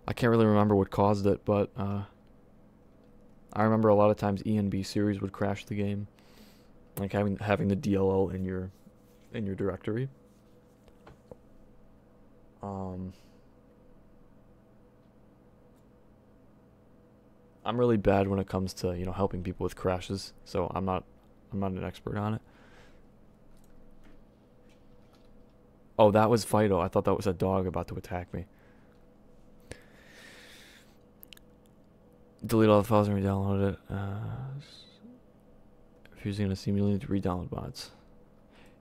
I can't really remember what caused it, but, I remember a lot of times ENB series would crash the game. Like having the DLL in your directory. I'm really bad when it comes to, you know, helping people with crashes, so I'm not an expert on it. Oh, that was Fido. I thought that was a dog about to attack me. Delete all the files and re-download it. If you're using a Steam, you'll need to re-download mods.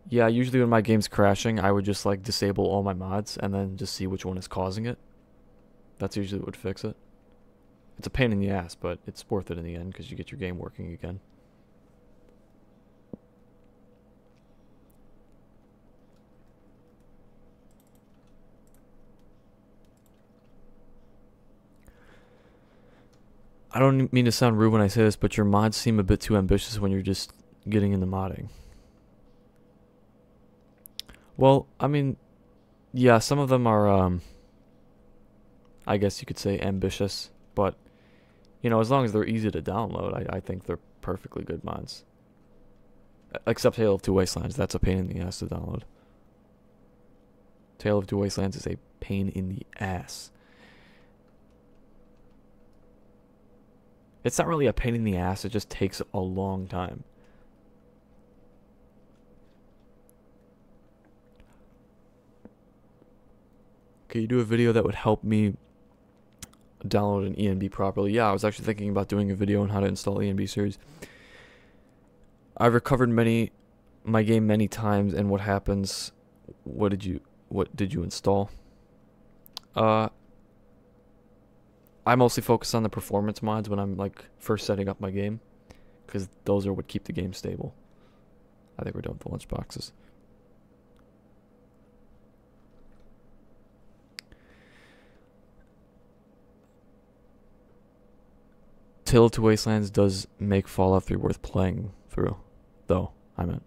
Yeah, usually when my game's crashing, I would just like disable all my mods and then just see which one is causing it. That's usually what would fix it. It's a pain in the ass, but it's worth it in the end because you get your game working again. I don't mean to sound rude when I say this, but your mods seem a bit too ambitious when you're just getting into modding. Well, I mean, yeah, some of them are, I guess you could say ambitious, but, you know, as long as they're easy to download, I think they're perfectly good mods. Except Tale of Two Wastelands, that's a pain in the ass to download. Tale of Two Wastelands is a pain in the ass. It's not really a pain in the ass, it just takes a long time. Can you do a video that would help me download an ENB properly? Yeah, I was actually thinking about doing a video on how to install ENB series. I've recovered my game many times, and what happens? What did you install? I mostly focus on the performance mods when I'm like first setting up my game, because those are what keep the game stable. I think we're done with the lunch boxes. Tale of Two Wastelands does make Fallout 3 worth playing through, though, I meant.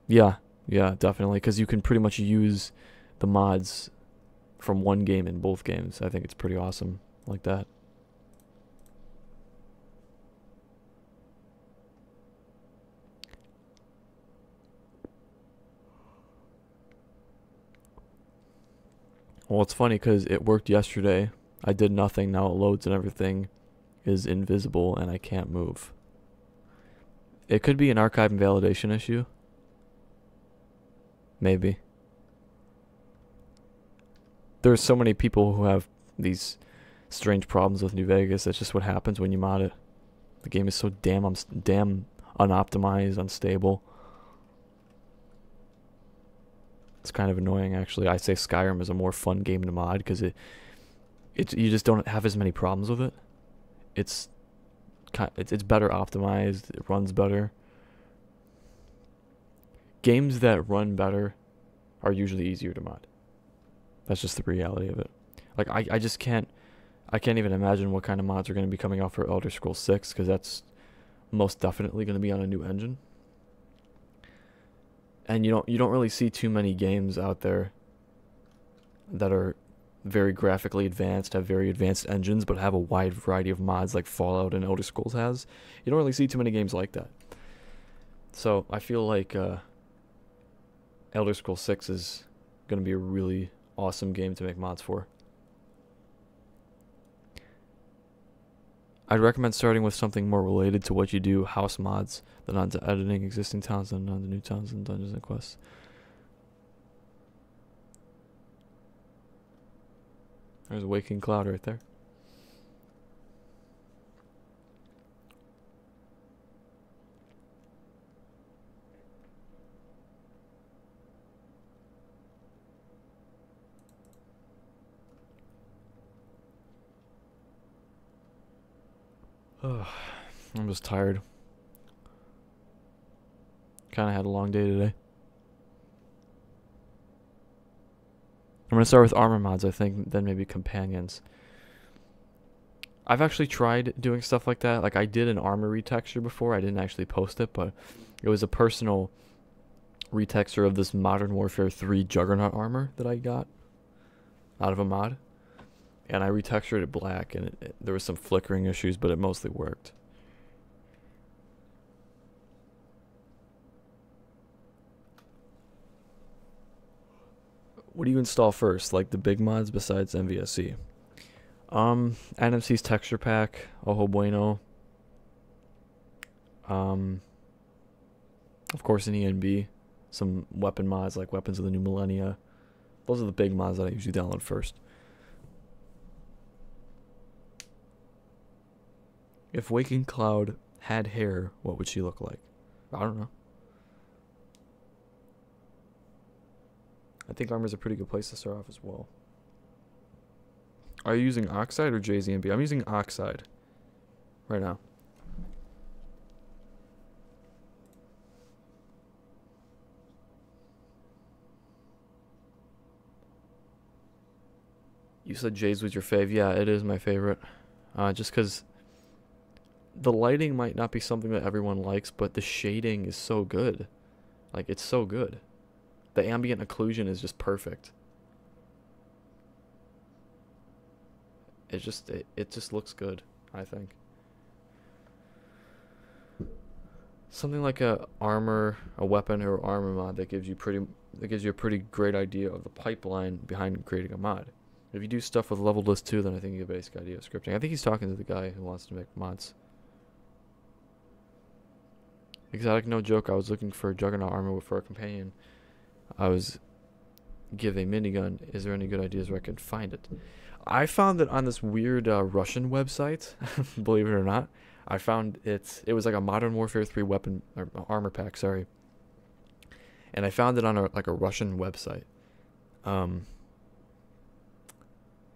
Yeah, definitely, because you can pretty much use the mods from one game in both games. I think it's pretty awesome like that. Well, it's funny because it worked yesterday. I did nothing, now it loads and everything is invisible and I can't move. It could be an archive and validation issue. Maybe. There's so many people who have these strange problems with New Vegas. That's just what happens when you mod it. The game is so damn unoptimized, unstable. It's kind of annoying, actually. I say Skyrim is a more fun game to mod because you just don't have as many problems with it. It's better optimized. It runs better. Games that run better are usually easier to mod. That's just the reality of it. Like I can't even imagine what kind of mods are going to be coming out for Elder Scrolls 6, because that's most definitely going to be on a new engine. And you don't really see too many games out there that are very graphically advanced, have very advanced engines, but have a wide variety of mods like Fallout and Elder Scrolls has. You don't really see too many games like that. So I feel like Elder Scrolls 6 is going to be a really awesome game to make mods for. I'd recommend starting with something more related to what you do, house mods, than onto editing existing towns and onto new towns and dungeons and quests. There's a Waking Cloud right there. I'm just tired. Kind of had a long day today. I'm going to start with armor mods, I think, then maybe companions. I've actually tried doing stuff like that. Like, I did an armor retexture before. I didn't actually post it, but it was a personal retexture of this Modern Warfare 3 Juggernaut armor that I got out of a mod. And I retextured it black, and there was some flickering issues, but it mostly worked. What do you install first, like the big mods besides MVSC? NMC's texture pack, Ojo Bueno. Of course, an ENB. Some weapon mods like Weapons of the New Millennia. Those are the big mods that I usually download first. If Waking Cloud had hair, what would she look like? I don't know. I think armor's a pretty good place to start off as well. Are you using Oxide or Jay's ENB? I'm using Oxide right now. You said Jay's was your fave. Yeah, it is my favorite. Just because the lighting might not be something that everyone likes, but the shading is so good. Like, it's so good. The ambient occlusion is just perfect. It just looks good, I think. Something like a weapon or armor mod that gives you a pretty great idea of the pipeline behind creating a mod. If you do stuff with level list 2, then I think you get a basic idea of scripting. I think he's talking to the guy who wants to make mods. Exotic, no joke, I was looking for Juggernaut armor for a companion. I was give a minigun. Is there any good ideas where I could find it? I found it on this weird Russian website, believe it or not. I found it was like a Modern Warfare 3 weapon or armor pack, sorry. And I found it on a Russian website.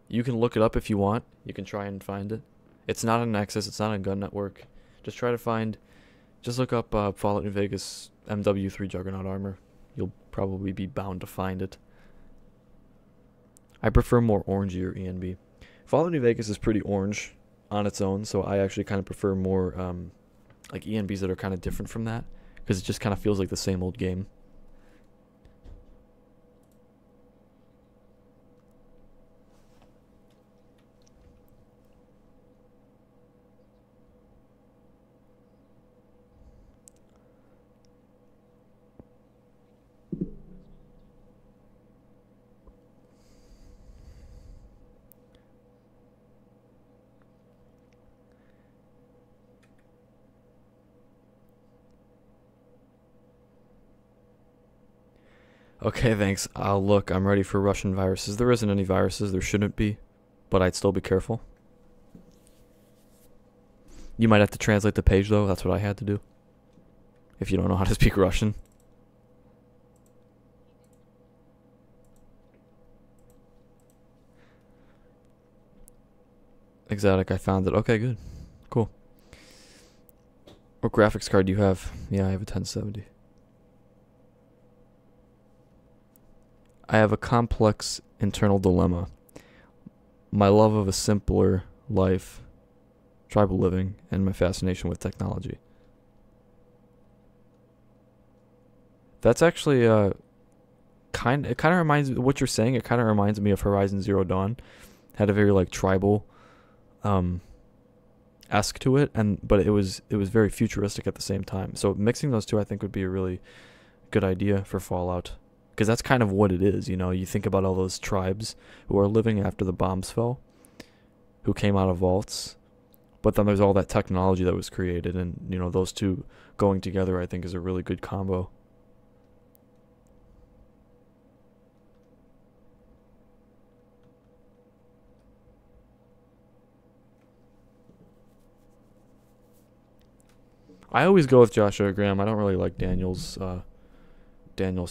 You can look it up if you want. You can try and find it. It's not on Nexus, it's not on Gun Network. Just look up Fallout New Vegas MW3 Juggernaut armor. You'll probably be bound to find it. I prefer more orangey or ENB. Fallout New Vegas is pretty orange on its own, so I actually kind of prefer more like ENBs that are kind of different from that, because it just kind of feels like the same old game. Okay, thanks. I'll look. I'm ready for Russian viruses. There isn't any viruses. There shouldn't be. But I'd still be careful. You might have to translate the page, though. That's what I had to do. If you don't know how to speak Russian. Exotic, I found it. Okay, good. Cool. What graphics card do you have? Yeah, I have a 1070. I have a complex internal dilemma. My love of a simpler life, tribal living, and my fascination with technology. That's actually it kind of reminds what you're saying. It kind of reminds me of Horizon Zero Dawn. Had a very like tribal esque to it, but it was very futuristic at the same time. So mixing those two, I think, would be a really good idea for Fallout, because that's kind of what it is. You know, you think about all those tribes who are living after the bombs fell, who came out of vaults, but then there's all that technology that was created, and you know, those two going together, I think, is a really good combo. I always go with Joshua Graham. I don't really like Daniel's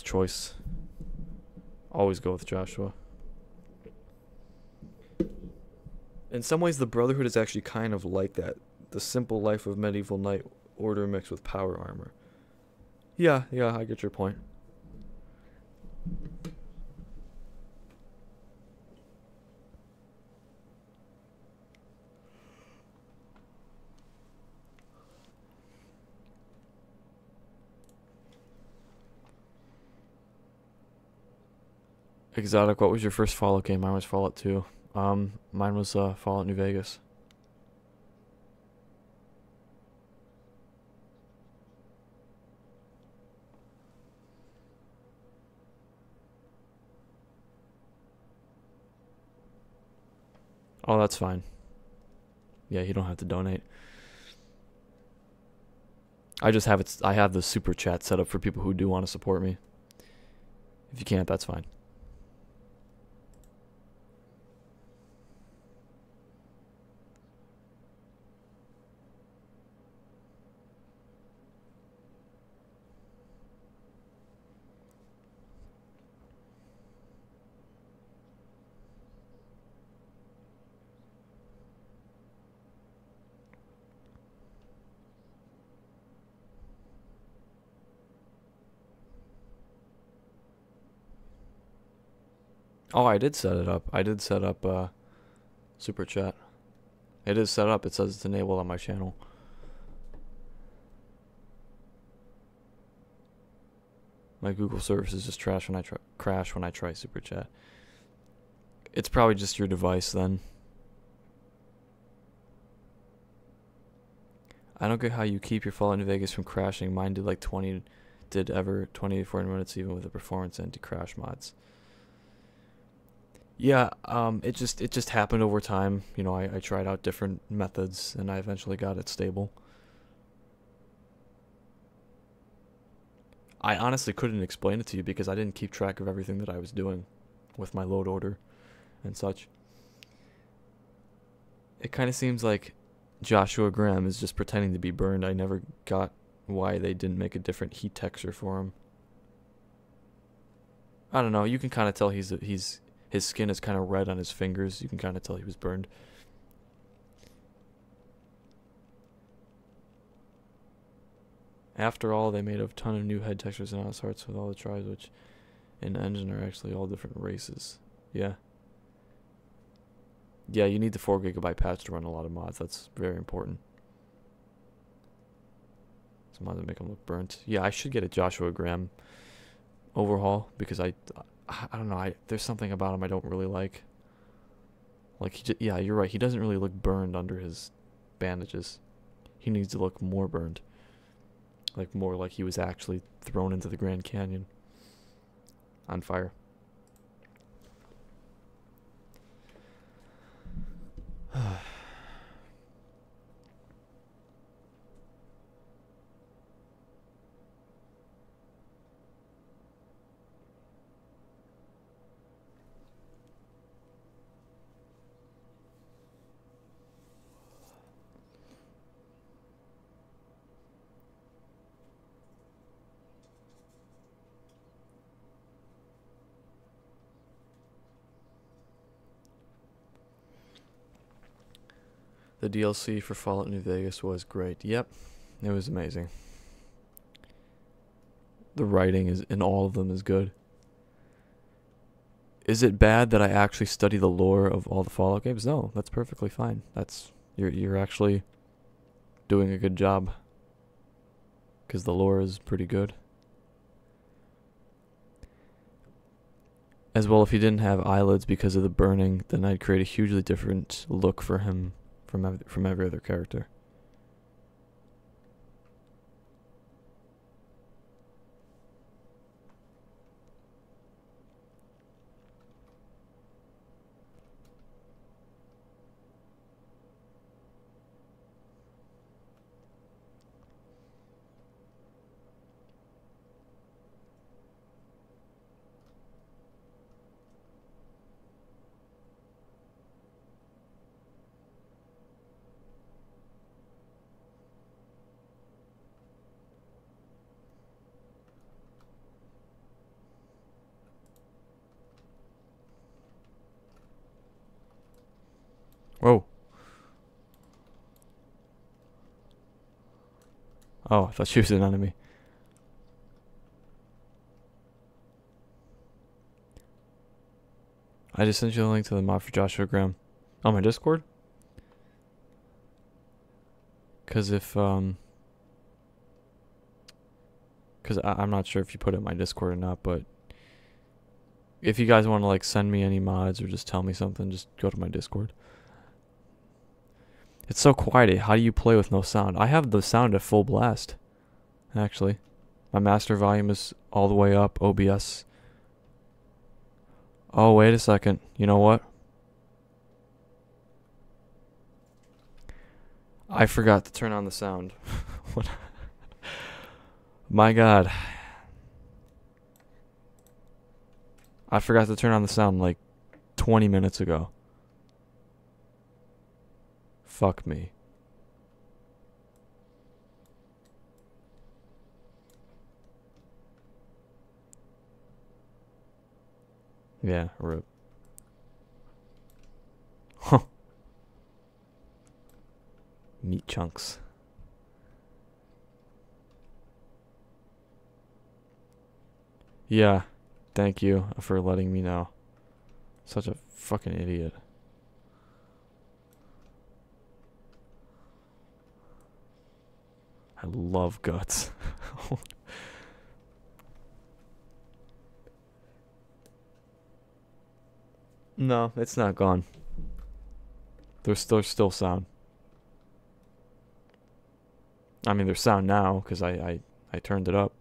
choice. Always go with Joshua. In some ways, the Brotherhood is actually kind of like that. The simple life of medieval knight order mixed with power armor. Yeah, I get your point. Exotic, what was your first Fallout game? Mine was Fallout 2. Mine was Fallout New Vegas. Oh, that's fine. Yeah, you don't have to donate. I just have I have the super chat set up for people who do want to support me. If you can't, that's fine. Oh, I did set it up. I did set up super chat. It is set up. It says it's enabled on my channel. My Google services just crash when I try super chat. It's probably just your device then. I don't get how you keep your Fallout New Vegas from crashing. Mine did like 20 to 40 minutes even with the performance anti-crash mods. Yeah, it just happened over time. You know, I tried out different methods and I eventually got it stable. I honestly couldn't explain it to you because I didn't keep track of everything that I was doing with my load order and such. It kind of seems like Joshua Graham is just pretending to be burned. I never got why they didn't make a different heat texture for him. I don't know. You can kind of tell his skin is kind of red on his fingers. You can kind of tell he was burned. After all, they made a ton of new head textures and Honest Hearts with all the tribes, which in the engine are actually all different races. Yeah. Yeah, you need the 4 GB patch to run a lot of mods. That's very important. Some mods that make them look burnt. Yeah, I should get a Joshua Graham overhaul because I don't know. There's something about him I don't really like. Like yeah, you're right. He doesn't really look burned under his bandages. He needs to look more burned. Like more like he was actually thrown into the Grand Canyon on fire. The DLC for Fallout New Vegas was great. Yep, it was amazing. The writing in all of them is good. Is it bad that I actually study the lore of all the Fallout games? No, that's perfectly fine. You're actually doing a good job because the lore is pretty good. As well, if he didn't have eyelids because of the burning, then I'd create a hugely different look for him from every other character. Whoa. Oh, I thought she was an enemy. I just sent you the link to the mod for Joshua Graham on my Discord. Cause I'm not sure if you put it in my Discord or not, but if you guys want to like send me any mods or just tell me something, just go to my Discord. It's so quiet. How do you play with no sound? I have the sound at full blast, actually. My master volume is all the way up, OBS. Oh, wait a second. You know what? I forgot to turn on the sound. What? My God. I forgot to turn on the sound like 20 minutes ago. Fuck me. Yeah, rip. Huh. Meat chunks. Yeah, thank you for letting me know. Such a fucking idiot. I love guts. No, it's not gone. There's still sound. I mean, there's sound now because I turned it up.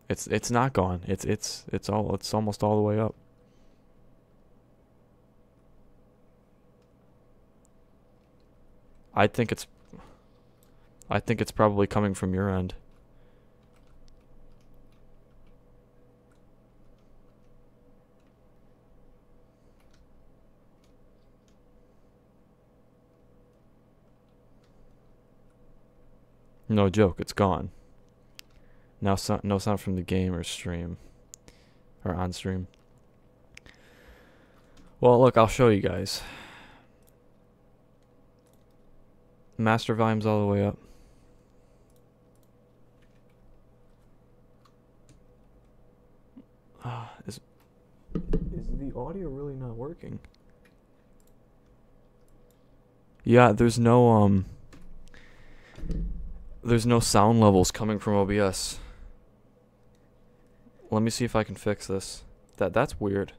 It's not gone. It's almost all the way up. I think it's probably coming from your end. No joke, it's gone. Now no sound from the game or stream. Or on stream. Well, look, I'll show you guys. Master volume's all the way up. Is the audio really not working? Yeah, there's no sound levels coming from OBS. Let me see if I can fix this. That's weird.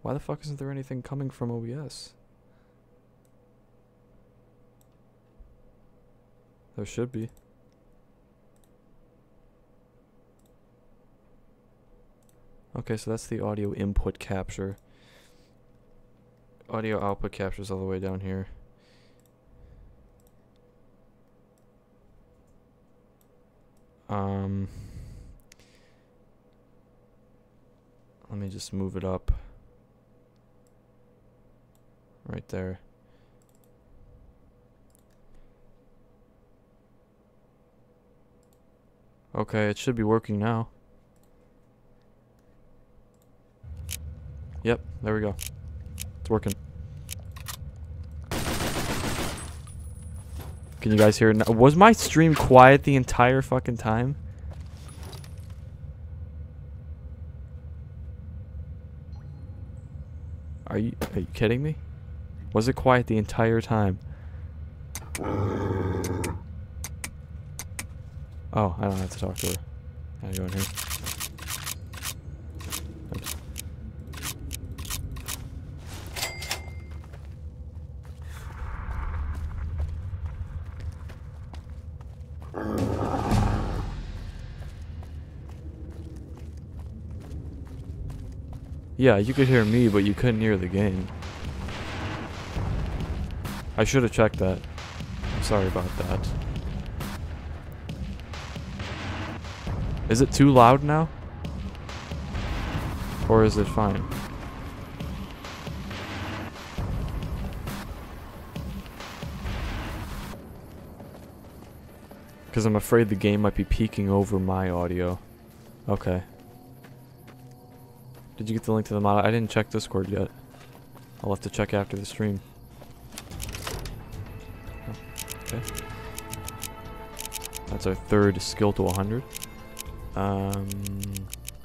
Why the fuck isn't there anything coming from OBS? There should be. Okay, so that's the audio input capture. Audio output captures all the way down here. Let me just move it up. Right there. Okay, it should be working now. Yep, there we go. It's working. Can you guys hear it now? Was my stream quiet the entire fucking time? Are you kidding me? Was it quiet the entire time? Oh, I don't have to talk to her. How you going here? Oops. Yeah, you could hear me, but you couldn't hear the game. I should have checked that. I'm sorry about that. Is it too loud now? Or is it fine? Because I'm afraid the game might be peaking over my audio. Okay. Did you get the link to the mod? I didn't check Discord yet. I'll have to check after the stream. Oh, okay. That's our third skill to 100.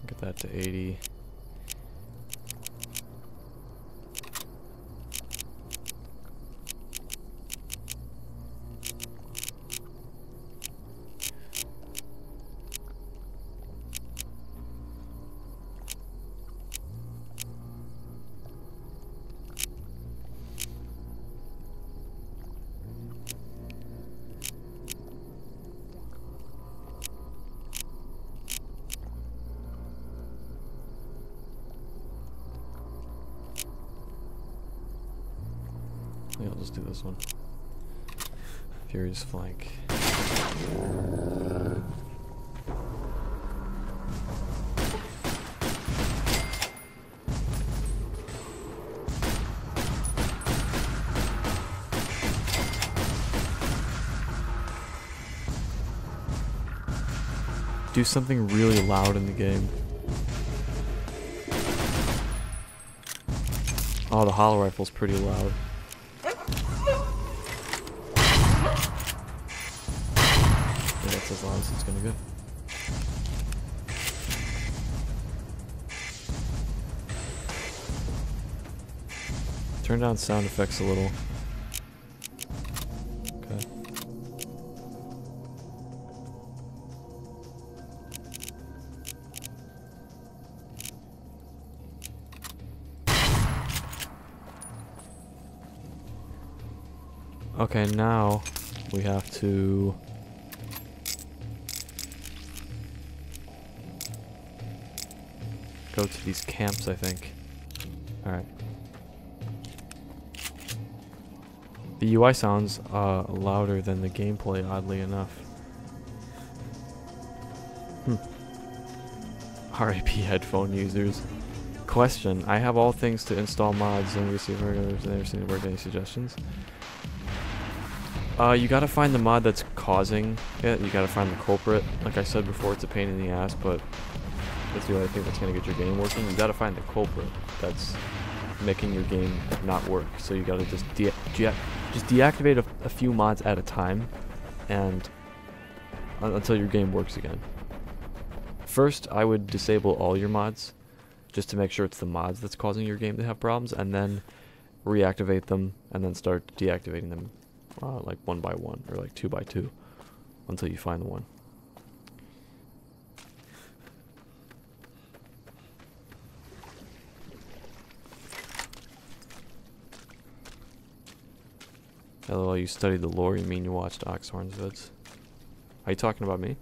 Get that to 80. Yeah, I'll just do this one. Furious flank. Do something really loud in the game. Oh, the hollow rifle's pretty loud. That's as loud as it's gonna go. Turn down sound effects a little. Okay. Okay, now we have to go to these camps, I think. Alright. The UI sounds louder than the gameplay, oddly enough. RIP headphone users. Question. I have all things to install mods and receive never seen it work. Any suggestions? You gotta find the mod that's causing it. You gotta find the culprit. Like I said before, it's a pain in the ass, but that's the only thing that's gonna get your game working. You gotta find the culprit that's making your game not work. So you gotta just deactivate a few mods at a time, and until your game works again. First, I would disable all your mods, just to make sure it's the mods that's causing your game to have problems, and then reactivate them, and then start deactivating them, like 1 by 1 or like 2 by 2, until you find the one. LOL, you studied the lore, you mean you watched Oxhorn's vids? Are you talking about me?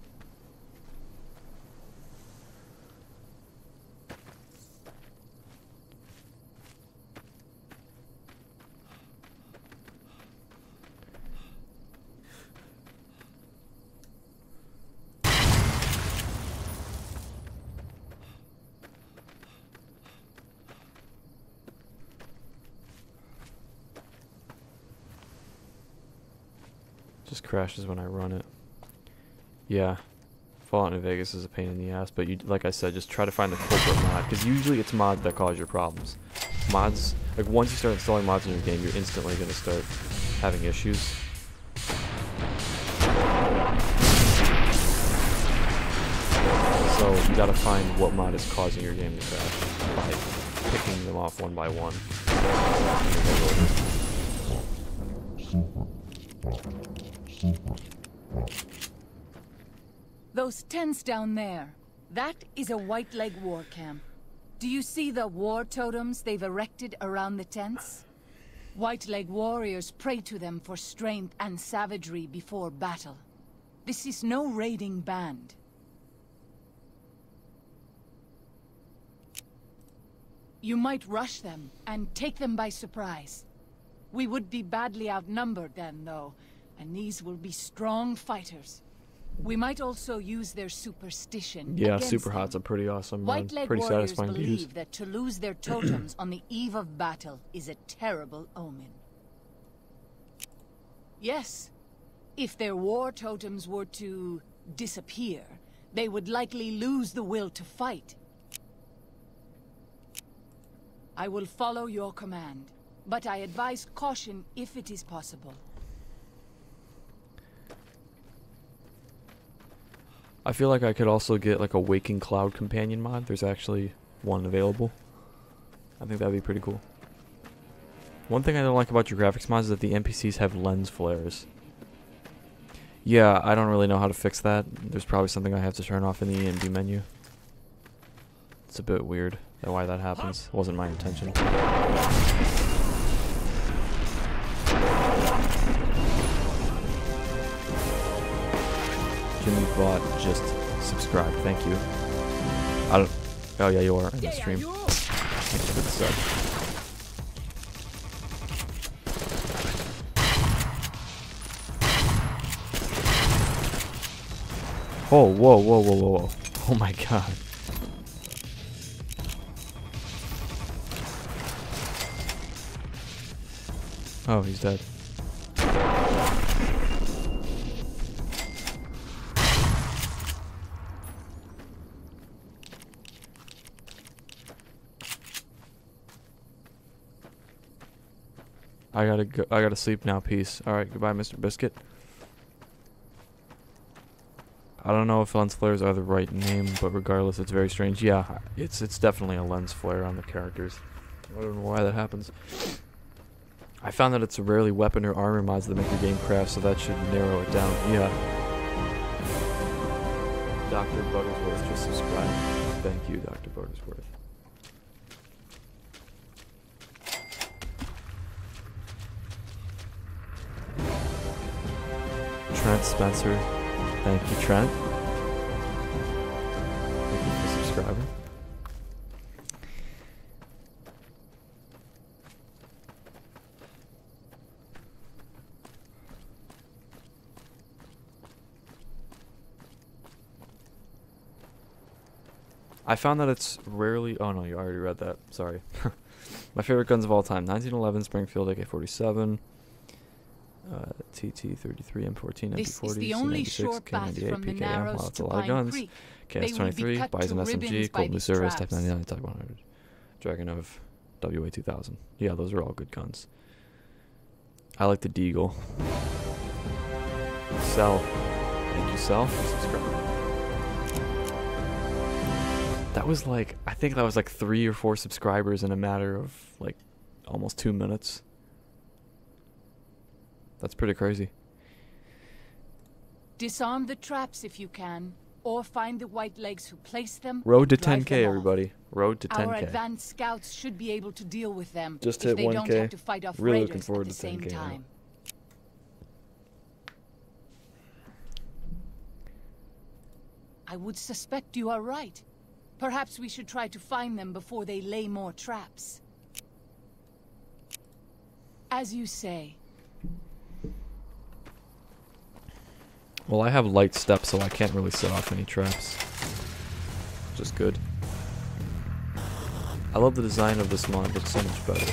Just crashes when I run it. Yeah, Fallout New Vegas is a pain in the ass, but you, like I said, just try to find the culprit mod, because usually it's mods that cause your problems. Mods, like once you start installing mods in your game, you're instantly going to start having issues. So you gotta find what mod is causing your game to crash by picking them off 1 by 1. Those tents down there. That is a white leg war camp. Do you see the war totems they've erected around the tents? White leg warriors pray to them for strength and savagery before battle. This is no raiding band. You might rush them and take them by surprise. We would be badly outnumbered then, though, and these will be strong fighters. We might also use their superstition. Yeah, against super them. hot's a pretty awesome, White leg pretty warriors satisfying to use. believe that to lose their totems on the eve of battle is a terrible omen. Yes, if their war totems were to disappear, they would likely lose the will to fight. I will follow your command, but I advise caution if it is possible. I feel like I could also get like a Waking Cloud companion mod. There's actually one available. I think that'd be pretty cool. One thing I don't like about your graphics mods is that the NPCs have lens flares. Yeah, I don't really know how to fix that. There's probably something I have to turn off in the ENB menu. It's a bit weird why that happens. It wasn't my intention. Jimmy Bot just subscribed. Thank you. I don't. Oh yeah, you are in the stream. Thanks for the sub. Oh, whoa, whoa, whoa, whoa, whoa. Oh my god. Oh, he's dead. I gotta go. I gotta sleep now. Peace. All right. Goodbye, Mr. Biscuit. I don't know if lens flares are the right name, but regardless, it's very strange. Yeah, it's definitely a lens flare on the characters. I don't know why that happens. I found that it's rarely weapon or armor mods that make the game crash, so that should narrow it down. Yeah. Dr. Buttersworth just subscribed. Thank you, Dr. Buttersworth. Trent Spencer. Thank you, Trent. Thank you for subscribing. I found that it's rarely... Oh no, you already read that. Sorry. My favorite guns of all time. 1911 Springfield AK-47. TT-33, M14, MP40, C96, K98, PKM. Wow, that's a lot of guns. KS-23, Bison SMG, Colt Blue Service, Type 99, Type 100. Dragon of WA-2000. Yeah, those are all good guns. I like the Deagle. Cell. Thank you, Cell, for subscribing. That was like, I think that was like 3 or 4 subscribers in a matter of like almost 2 minutes. That's pretty crazy. Disarm the traps if you can, or find the white legs who place them. Road to 10K, everybody. Road to 10K. Our advanced scouts should be able to deal with them. Just if hit they 1K. Don't have to fight off Really raiders looking forward at the to 10K. same time. I would suspect you are right. Perhaps we should try to find them before they lay more traps. As you say. Well, I have light steps, so I can't really set off any traps. Just good. I love the design of this mod. It looks so much better.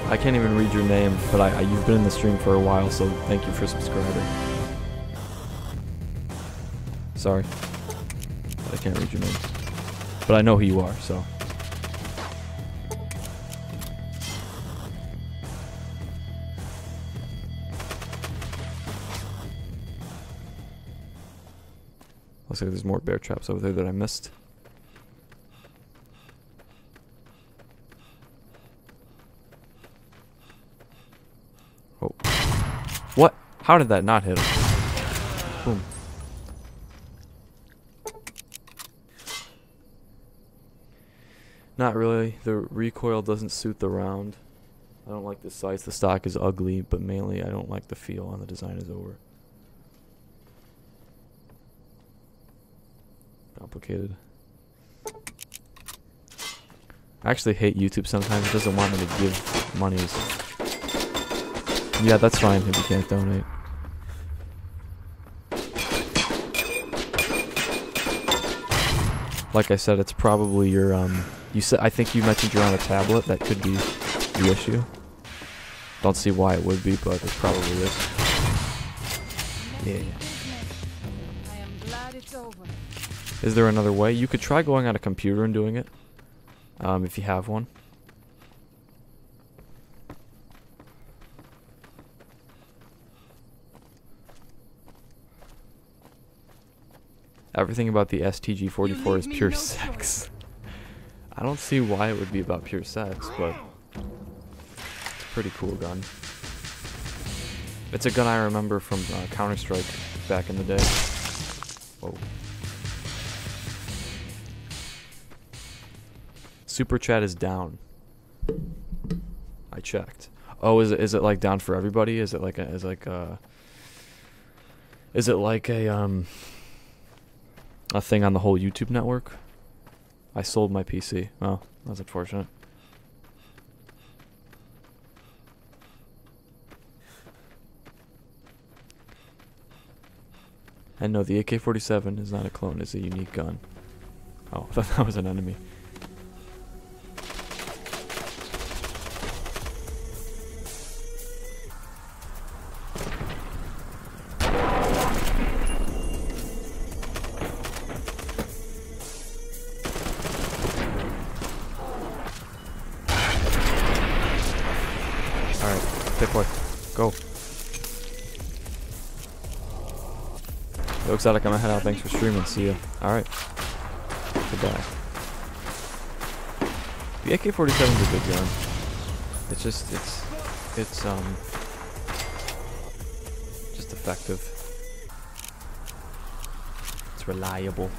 I can't even read your name, but you've been in the stream for a while, so thank you for subscribing. Sorry. I can't read your name. But I know who you are, so. Looks like there's more bear traps over there that I missed. Oh. What? How did that not hit him? Boom. Not really. The recoil doesn't suit the round. I don't like the sights. The stock is ugly, but mainly I don't like the feel, and the design is over. Complicated. I actually hate YouTube sometimes. It doesn't want me to give monies. Yeah, that's fine if you can't donate. Like I said, it's probably your you said, I think you mentioned you're on a tablet. That could be the issue. Don't see why it would be, but it probably is. Yeah. I am glad it's over. Is there another way? You could try going on a computer and doing it. If you have one. Everything about the STG-44 is pure sex. I don't see why it would be about pure sex, but it's a pretty cool gun. It's a gun I remember from Counter-Strike back in the day. Whoa. Super chat is down. I checked. Oh, is it like down for everybody? Is it like a thing on the whole YouTube network? I sold my PC. Oh, that's unfortunate. And no, the AK-47 is not a clone, it's a unique gun. Oh, I thought that was an enemy. Alright, pick one. Go. Looks like I'm gonna head out. Thanks for streaming. See ya. Alright. Goodbye. The AK-47 is a good gun. It's just, it's just effective. It's reliable.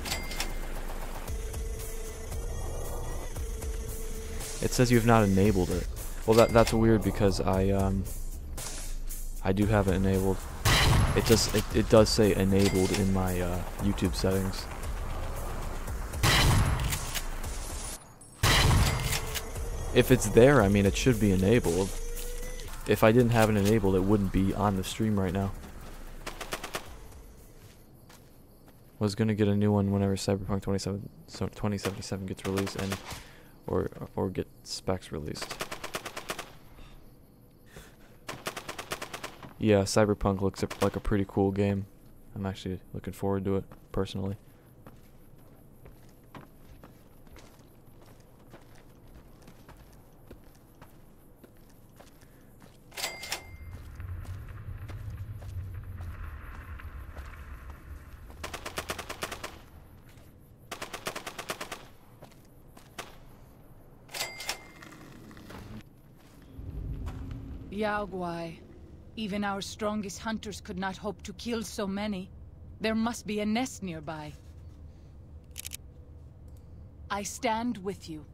It says you have not enabled it. Well, that's weird because I do have it enabled. It does say enabled in my YouTube settings. If it's there, I mean, it should be enabled. If I didn't have it enabled, it wouldn't be on the stream right now. Was gonna get a new one whenever Cyberpunk 2077 gets released and or get specs released. Yeah, Cyberpunk looks like a pretty cool game. I'm actually looking forward to it, personally. Yaogwai. Even our strongest hunters could not hope to kill so many. There must be a nest nearby. I stand with you.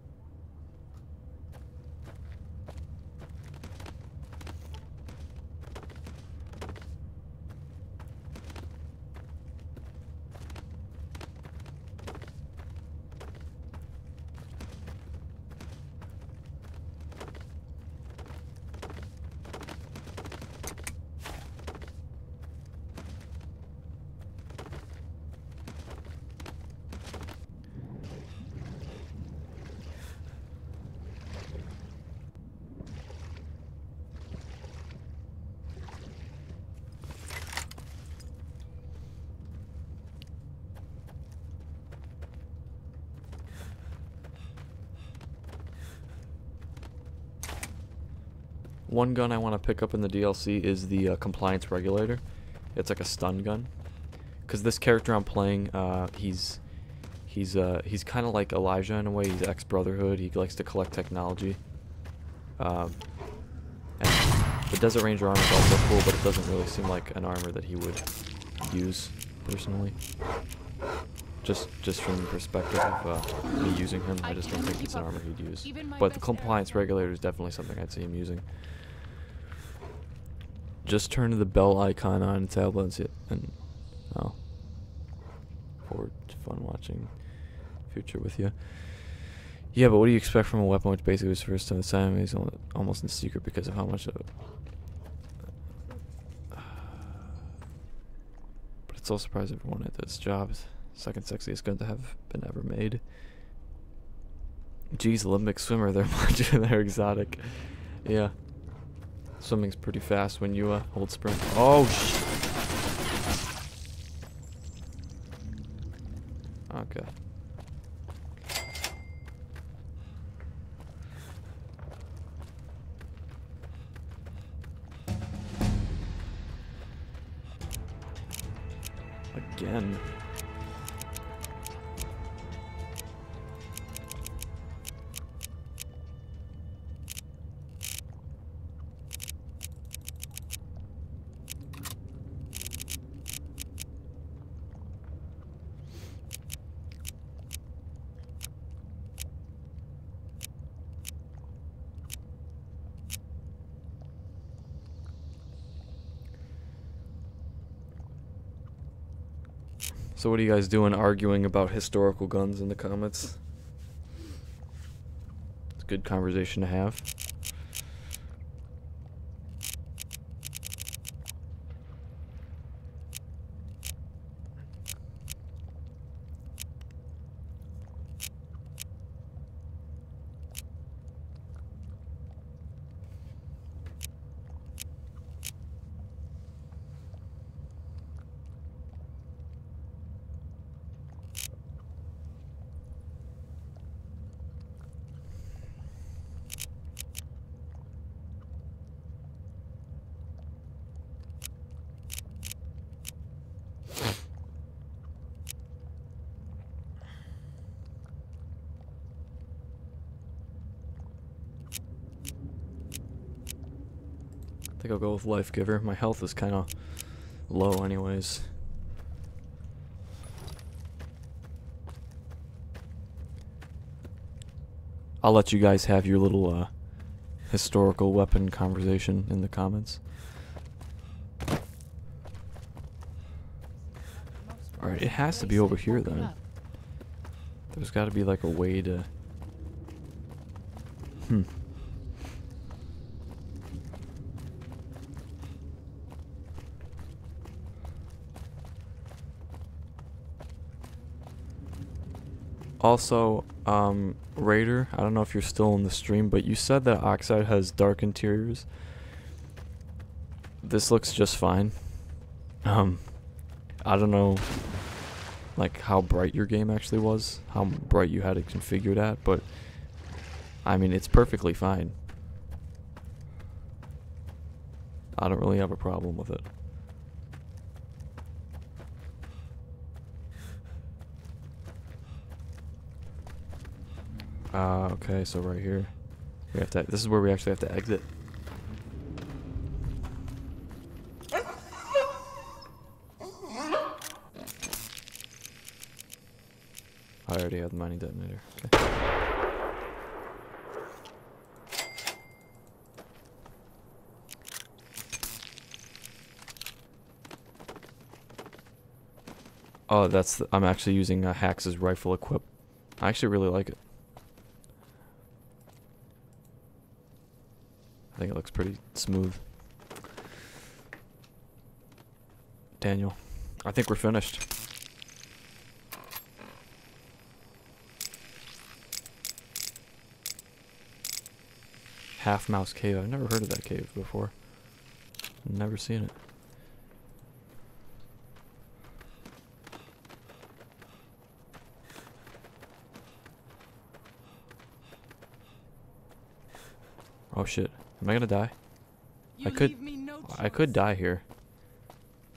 One gun I want to pick up in the DLC is the compliance regulator. It's like a stun gun. Cause this character I'm playing, he's kind of like Elijah in a way. He's ex-Brotherhood. He likes to collect technology. And The Desert Ranger armor is also cool, but it doesn't really seem like an armor that he would use, personally. Just from the perspective of me using him, I just don't think it's an armor he'd use. But the compliance regulator is definitely something I'd see him using. Just turn the bell icon on in tablets and oh. Forward to fun watching future with you. Yeah, but what do you expect from a weapon which basically was first time assignment is almost in secret because of how much of it. But it's so surprising everyone at this job. Second sexiest gun to have been ever made. Geez, Olympic swimmer, they're exotic. Yeah. Swimming's pretty fast when you hold sprint. Oh shit. Okay. Again. So what are you guys doing arguing about historical guns in the comments? It's a good conversation to have. I think I'll go with Life Giver. My health is kind of low anyways. I'll let you guys have your little historical weapon conversation in the comments. Alright, it has to be over here then. There's got to be like a way to... Also, Raider, I don't know if you're still in the stream, but you said that Oxide has dark interiors. This looks just fine. I don't know, like, how bright your game actually was, how bright you had it configured at, but, I mean, it's perfectly fine. I don't really have a problem with it. Okay, so right here, we have to, this is where we actually have to exit. I already have the mining detonator. Okay. Oh, that's I'm actually using Hax's rifle equip. I actually really like it. I think it looks pretty smooth. Daniel, I think we're finished. Half Mouse Cave. I've never heard of that cave before. Never seen it. Oh shit. Am I gonna die? I could die here.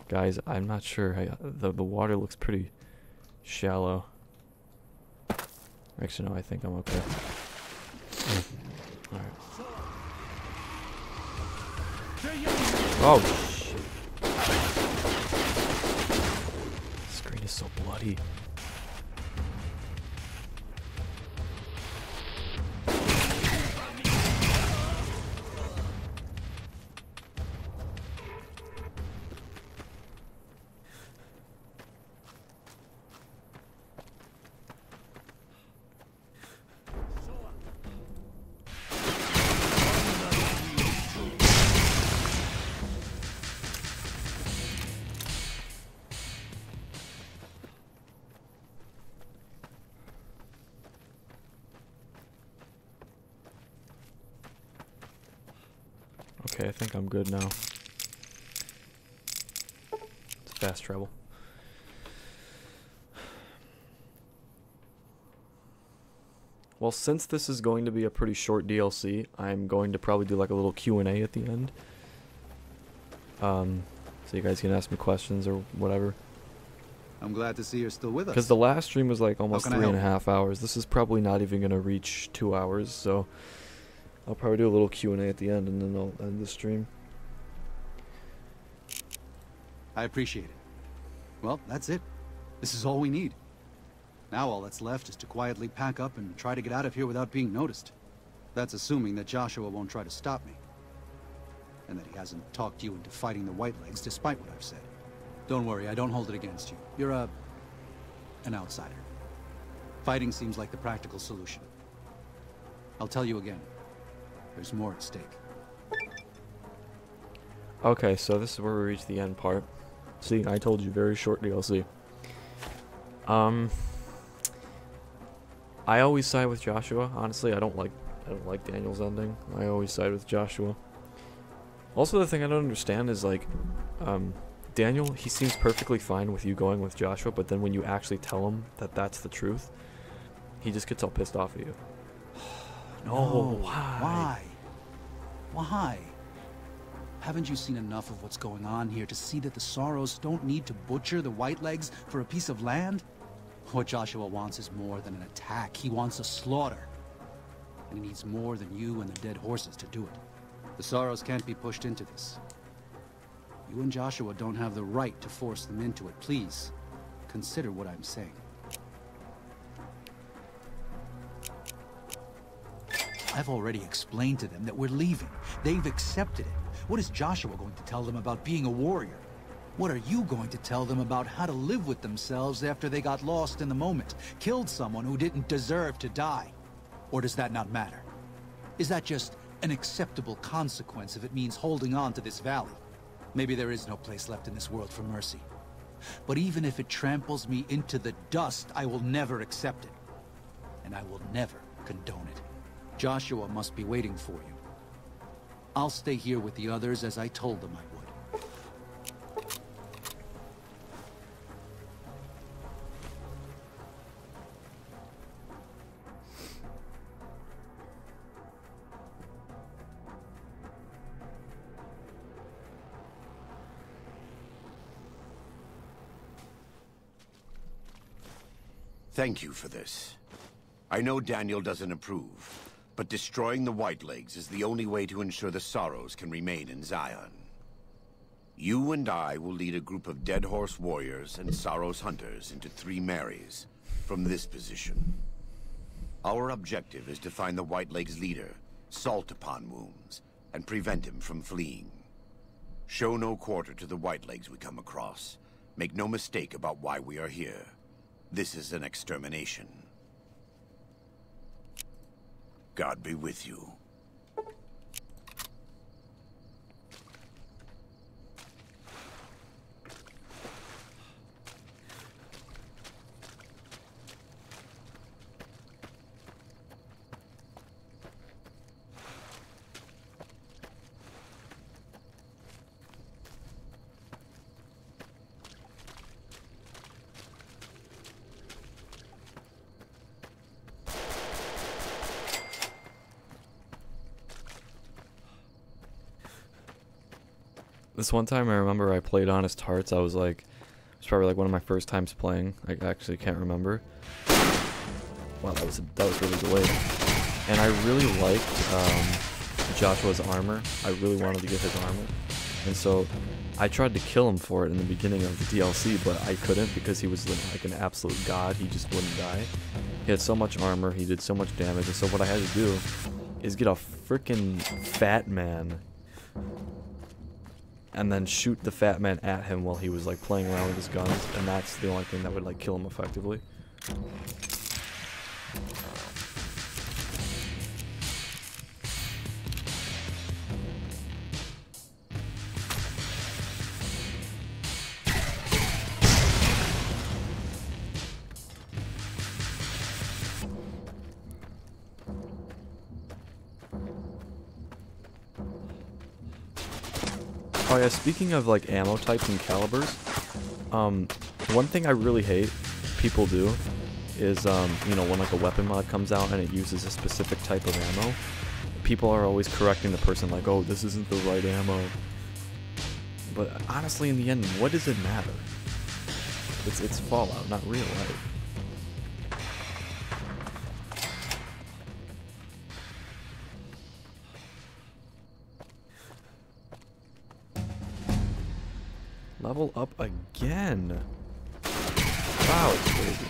Guys, I'm not sure. The water looks pretty shallow. Actually, no, I think I'm okay. Alright. Oh, shit. The screen is so bloody. Okay, I think I'm good now. It's fast travel. Well, since this is going to be a pretty short DLC, I'm going to probably do like a little Q&A at the end. So you guys can ask me questions or whatever. I'm glad to see you're still with us. Because the last stream was like almost How can I 3.5 hours. This is probably not even going to reach 2 hours, so I'll probably do a little Q&A at the end and then I'll end the stream. I appreciate it. Well, that's it. This is all we need. Now all that's left is to quietly pack up and try to get out of here without being noticed. That's assuming that Joshua won't try to stop me. And that he hasn't talked you into fighting the Whitelegs despite what I've said. Don't worry, I don't hold it against you. You're an outsider. Fighting seems like the practical solution. I'll tell you again. There's more at stake. Okay, so this is where we reach the end part. See, I told you, very short DLC. I always side with Joshua. Honestly, I don't like Daniel's ending. I always side with Joshua. Also, the thing I don't understand is like, Daniel, he seems perfectly fine with you going with Joshua, but then when you actually tell him that that's the truth, he just gets all pissed off at you. No, why? Why? Haven't you seen enough of what's going on here to see that the Sorrows don't need to butcher the Whitelegs for a piece of land? What Joshua wants is more than an attack. He wants a slaughter. And he needs more than you and the dead horses to do it. The Sorrows can't be pushed into this. You and Joshua don't have the right to force them into it. Please, consider what I'm saying. I've already explained to them that we're leaving. They've accepted it. What is Joshua going to tell them about being a warrior? What are you going to tell them about how to live with themselves after they got lost in the moment, killed someone who didn't deserve to die? Or does that not matter? Is that just an acceptable consequence if it means holding on to this valley? Maybe there is no place left in this world for mercy. But even if it tramples me into the dust, I will never accept it. And I will never condone it. Joshua must be waiting for you. I'll stay here with the others as I told them I would. Thank you for this. I know Daniel doesn't approve, but destroying the Whitelegs is the only way to ensure the Sorrows can remain in Zion. You and I will lead a group of Dead Horse warriors and Sorrows hunters into 3 Marys from this position. Our objective is to find the Whitelegs leader, Salt Upon Wounds, and prevent him from fleeing. Show no quarter to the Whitelegs we come across. Make no mistake about why we are here. This is an extermination. God be with you. This one time I remember I played Honest Hearts. I was like, it was probably like one of my first times playing. I actually can't remember. Wow, that was really delayed. And I really liked Joshua's armor. I really wanted to get his armor. And so I tried to kill him for it in the beginning of the DLC, but I couldn't because he was like an absolute god. He just wouldn't die. He had so much armor, he did so much damage, and so what I had to do is get a freaking fat man and then shoot the fat man at him while he was like playing around with his guns, and that's the only thing that would like kill him effectively. Oh yeah, speaking of like ammo types and calibers, one thing I really hate people do is, you know, when like a weapon mod comes out and it uses a specific type of ammo, people are always correcting the person like, oh, this isn't the right ammo. But honestly, in the end, what does it matter? It's Fallout, not real life. Level up again. Wow, it's crazy.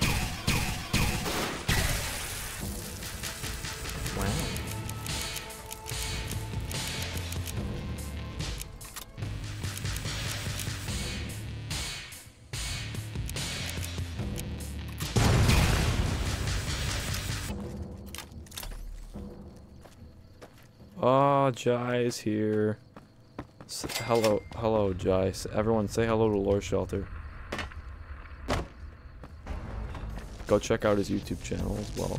Wow. Oh, Jai's here. Hello, Jai. Everyone say hello to Lore Shelter. Go check out his YouTube channel as well.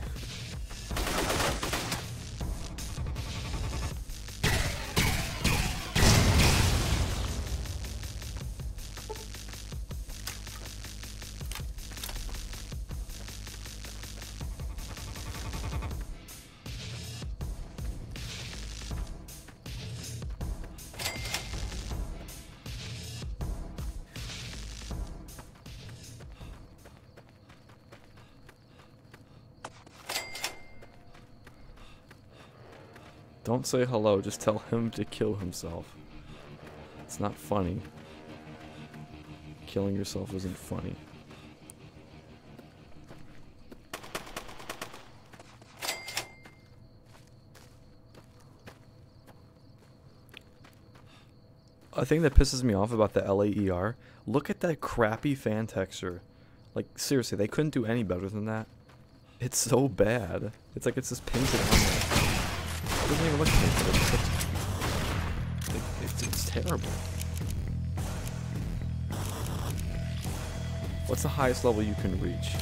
Don't say hello, just tell him to kill himself. It's not funny. Killing yourself isn't funny. A thing that pisses me off about the LAER, look at that crappy fan texture. Like, seriously, they couldn't do any better than that. It's so bad. It's like it's just painted on there. It doesn't even look painted. It's terrible. What's the highest level you can reach?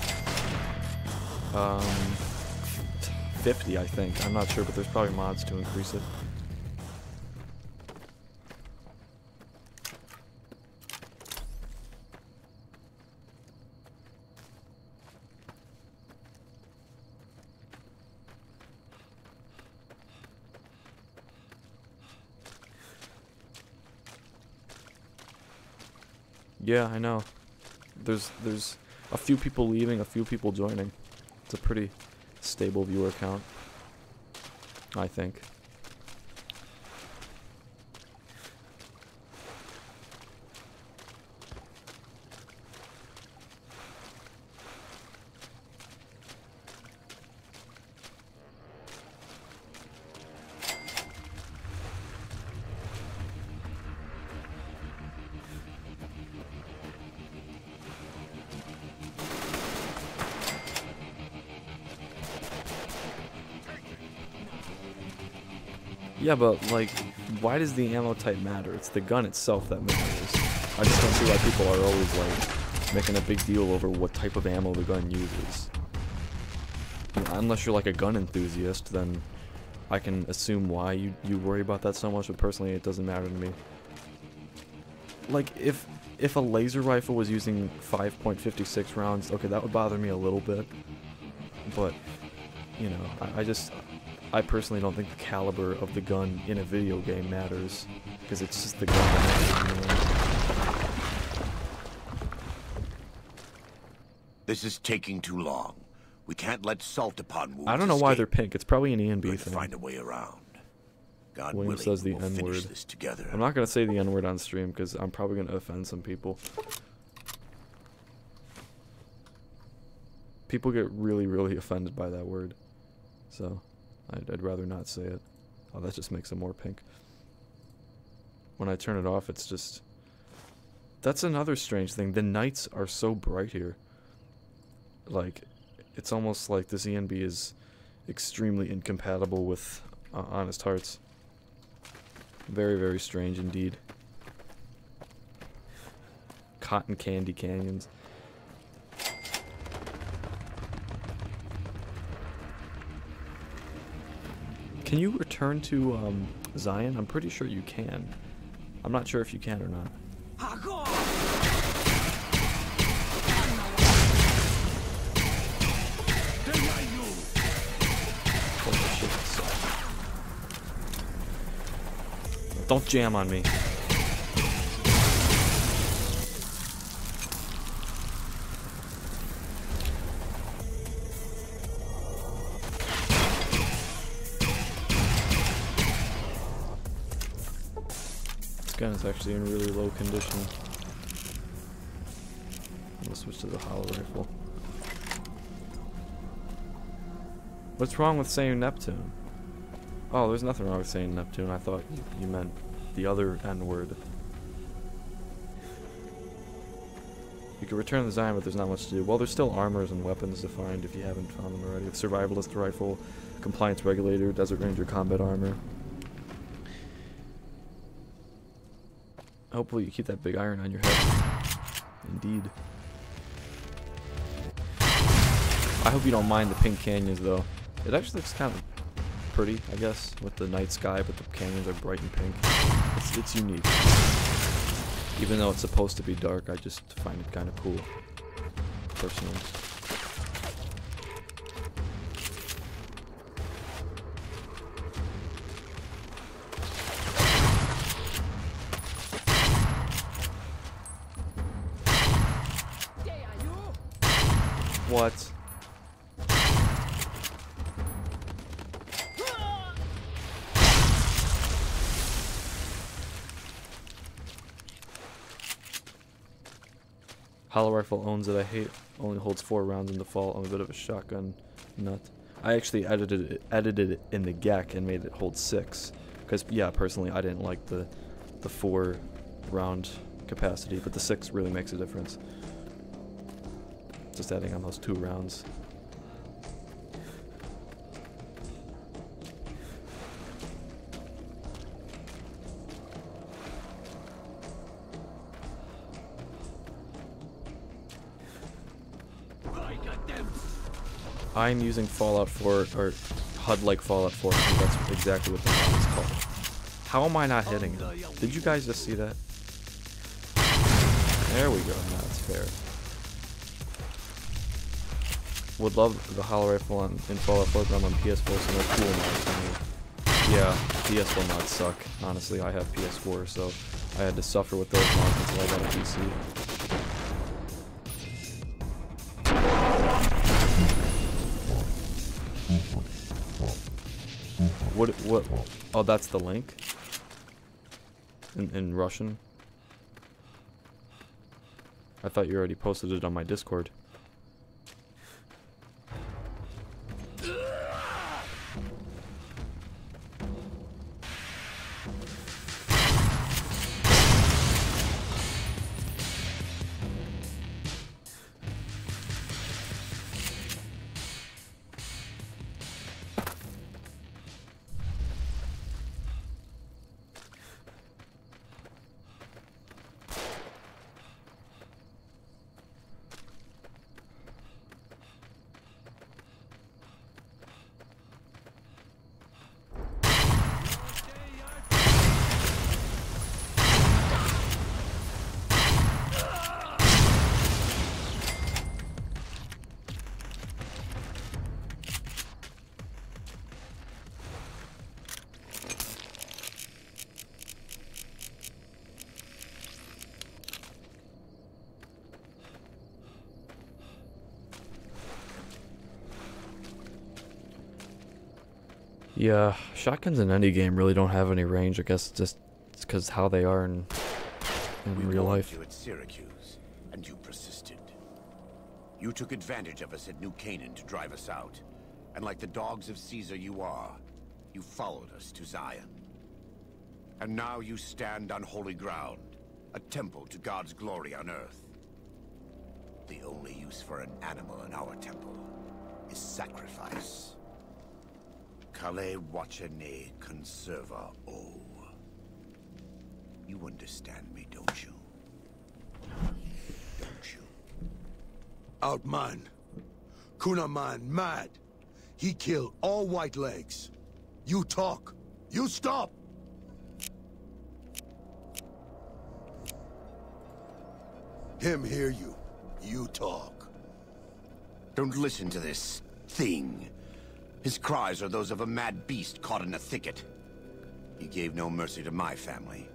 50, I think. I'm not sure, but there's probably mods to increase it. Yeah, I know. There's a few people leaving, a few people joining. It's a pretty stable viewer count, I think. Yeah, but, like, why does the ammo type matter? It's the gun itself that matters. I just don't see why people are always, like, making a big deal over what type of ammo the gun uses. Unless you're, like, a gun enthusiast, then I can assume why you worry about that so much, but personally, it doesn't matter to me. Like, if a laser rifle was using 5.56 rounds, okay, that would bother me a little bit. But, you know, I personally don't think the caliber of the gun in a video game matters, because it's just the gun that matters anyway. This is taking too long. We can't let salt upon wounds. I don't know why they're pink. It's probably an ENB thing. Find a way around. God William willing, says the we'll finish N-word. this together. I'm not gonna say the N-word on stream because I'm probably gonna offend some people. People get really, really offended by that word, so I'd rather not say it. Oh, that just makes it more pink. When I turn it off, it's just... That's another strange thing. The nights are so bright here. Like, it's almost like this ENB is extremely incompatible with Honest Hearts. Very, very strange indeed. Cotton candy canyons. Can you return to Zion? I'm pretty sure you can. I'm not sure if you can or not. Holy shit, that sucks. Don't jam on me. This gun is actually in really low condition. I'll switch to the hollow rifle. What's wrong with saying Neptune? Oh, there's nothing wrong with saying Neptune. I thought you meant the other N-word. You can return the Zion, but there's not much to do. Well, there's still armors and weapons to find if you haven't found them already. The Survivalist Rifle, Compliance Regulator, Desert Ranger Combat Armor. Hopefully you keep that big iron on your head. Indeed. I hope you don't mind the pink canyons, though. It actually looks kind of pretty, I guess, with the night sky, but the canyons are bright and pink. It's unique. Even though it's supposed to be dark, I just find it kind of cool, personally. What? Hollow rifle owns it. I hate. Only holds 4 rounds in default. I'm a bit of a shotgun nut. I actually edited it in the GAC and made it hold 6. Because yeah, personally, I didn't like the 4 round capacity, but the 6 really makes a difference. Just adding on those 2 rounds. I'm using Fallout 4, or HUD like Fallout 4. I think that's exactly what the mod is called. How am I not hitting him? Did you guys just see that? There we go. Now it's fair. Would love the hollow rifle in Fallout 4, but I'm on PS4, so no cool mods for me. Yeah, PS4 mods suck. Honestly, I have PS4, so I had to suffer with those mods until I got a PC. What? Oh, that's the link? In Russian? I thought you already posted it on my Discord. Yeah, shotguns in any game really don't have any range. I guess just it's because how they are in real life. You at Syracuse, and you persisted. You took advantage of us at New Canaan to drive us out, and like the dogs of Caesar you are, you followed us to Zion. And now you stand on holy ground, a temple to God's glory on earth. The only use for an animal in our temple is sacrifice. Kale wachene conserva o. You understand me, don't you? Don't you? Outman. Kunaman mad. He killed all white legs. You talk. You stop. Him hear you. You talk. Don't listen to this thing. His cries are those of a mad beast caught in a thicket. He gave no mercy to my family,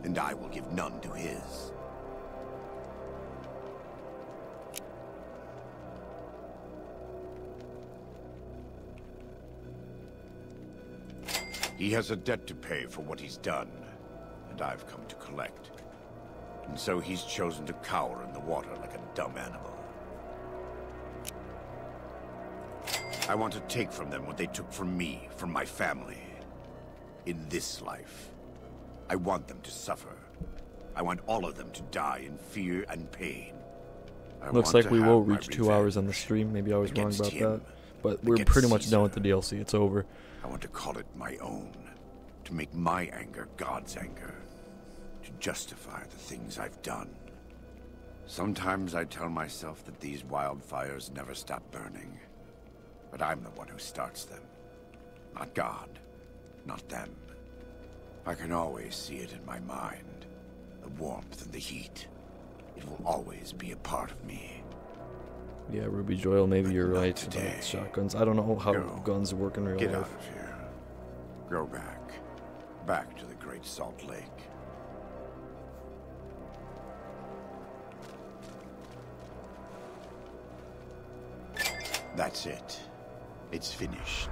and I will give none to his. He has a debt to pay for what he's done, and I've come to collect. And so he's chosen to cower in the water like a dumb animal. I want to take from them what they took from me, from my family. In this life, I want them to suffer. I want all of them to die in fear and pain. Looks like we will reach 2 hours on the stream. Maybe I was wrong about that. But we're pretty much done with the DLC. It's over. I want to call it my own. To make my anger God's anger. To justify the things I've done. Sometimes I tell myself that these wildfires never stop burning. But I'm the one who starts them. Not God. Not them. I can always see it in my mind. The warmth and the heat. It will always be a part of me. Yeah, Ruby Joyle, maybe you're right about shotguns. I don't know how guns work in real life. Get out of here. Go back. Back to the Great Salt Lake. That's it. It's finished.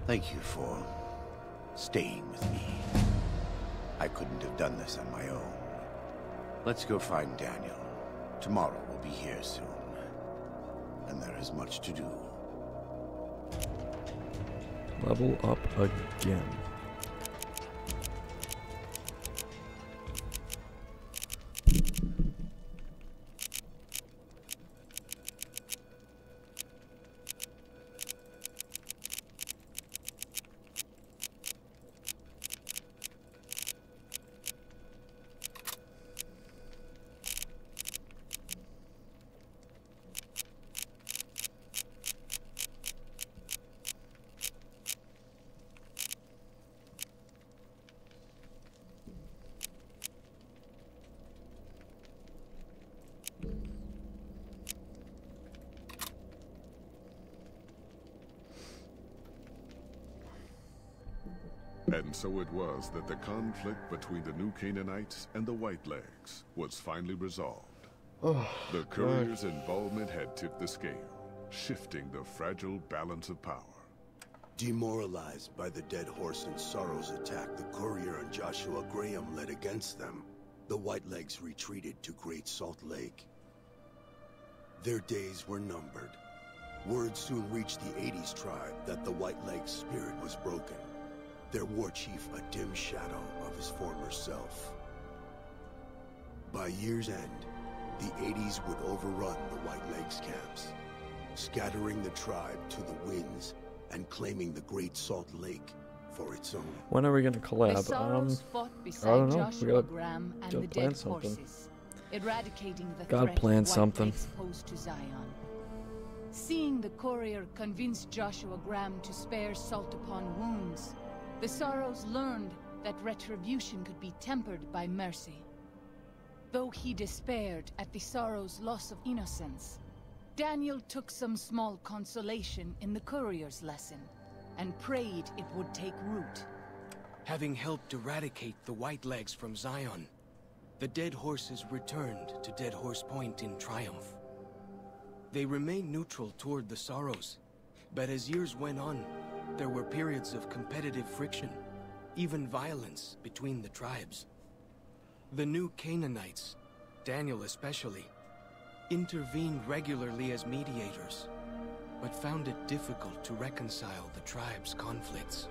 Thank you for staying with me. I couldn't have done this on my own. Let's go find Daniel. Tomorrow we'll be here soon. And there is much to do. Level up again. And so it was that the conflict between the New Canaanites and the White Legs was finally resolved. The courier's involvement had tipped the scale, shifting the fragile balance of power. Demoralized by the Dead Horse and Sorrow's attack the courier and Joshua Graham led against them, the White Legs retreated to Great Salt Lake. Their days were numbered. Word soon reached the 80s tribe that the White Legs' spirit was broken. Their war chief a dim shadow of his former self. By year's end, the 80s would overrun the White Legs camps, scattering the tribe to the winds and claiming the Great Salt Lake for its own. When are we gonna collab? I don't know. We gotta plan something. Eradicating the God planned something. Posed to Zion. Seeing the courier convinced Joshua Graham to spare salt upon wounds, the Sorrows learned that retribution could be tempered by mercy. Though he despaired at the Sorrows' loss of innocence, Daniel took some small consolation in the courier's lesson, and prayed it would take root. Having helped eradicate the White Legs from Zion, the Dead Horses returned to Dead Horse Point in triumph. They remained neutral toward the Sorrows, but as years went on, there were periods of competitive friction, even violence between the tribes. The new Canaanites, Daniel especially, intervened regularly as mediators, but found it difficult to reconcile the tribe's conflicts.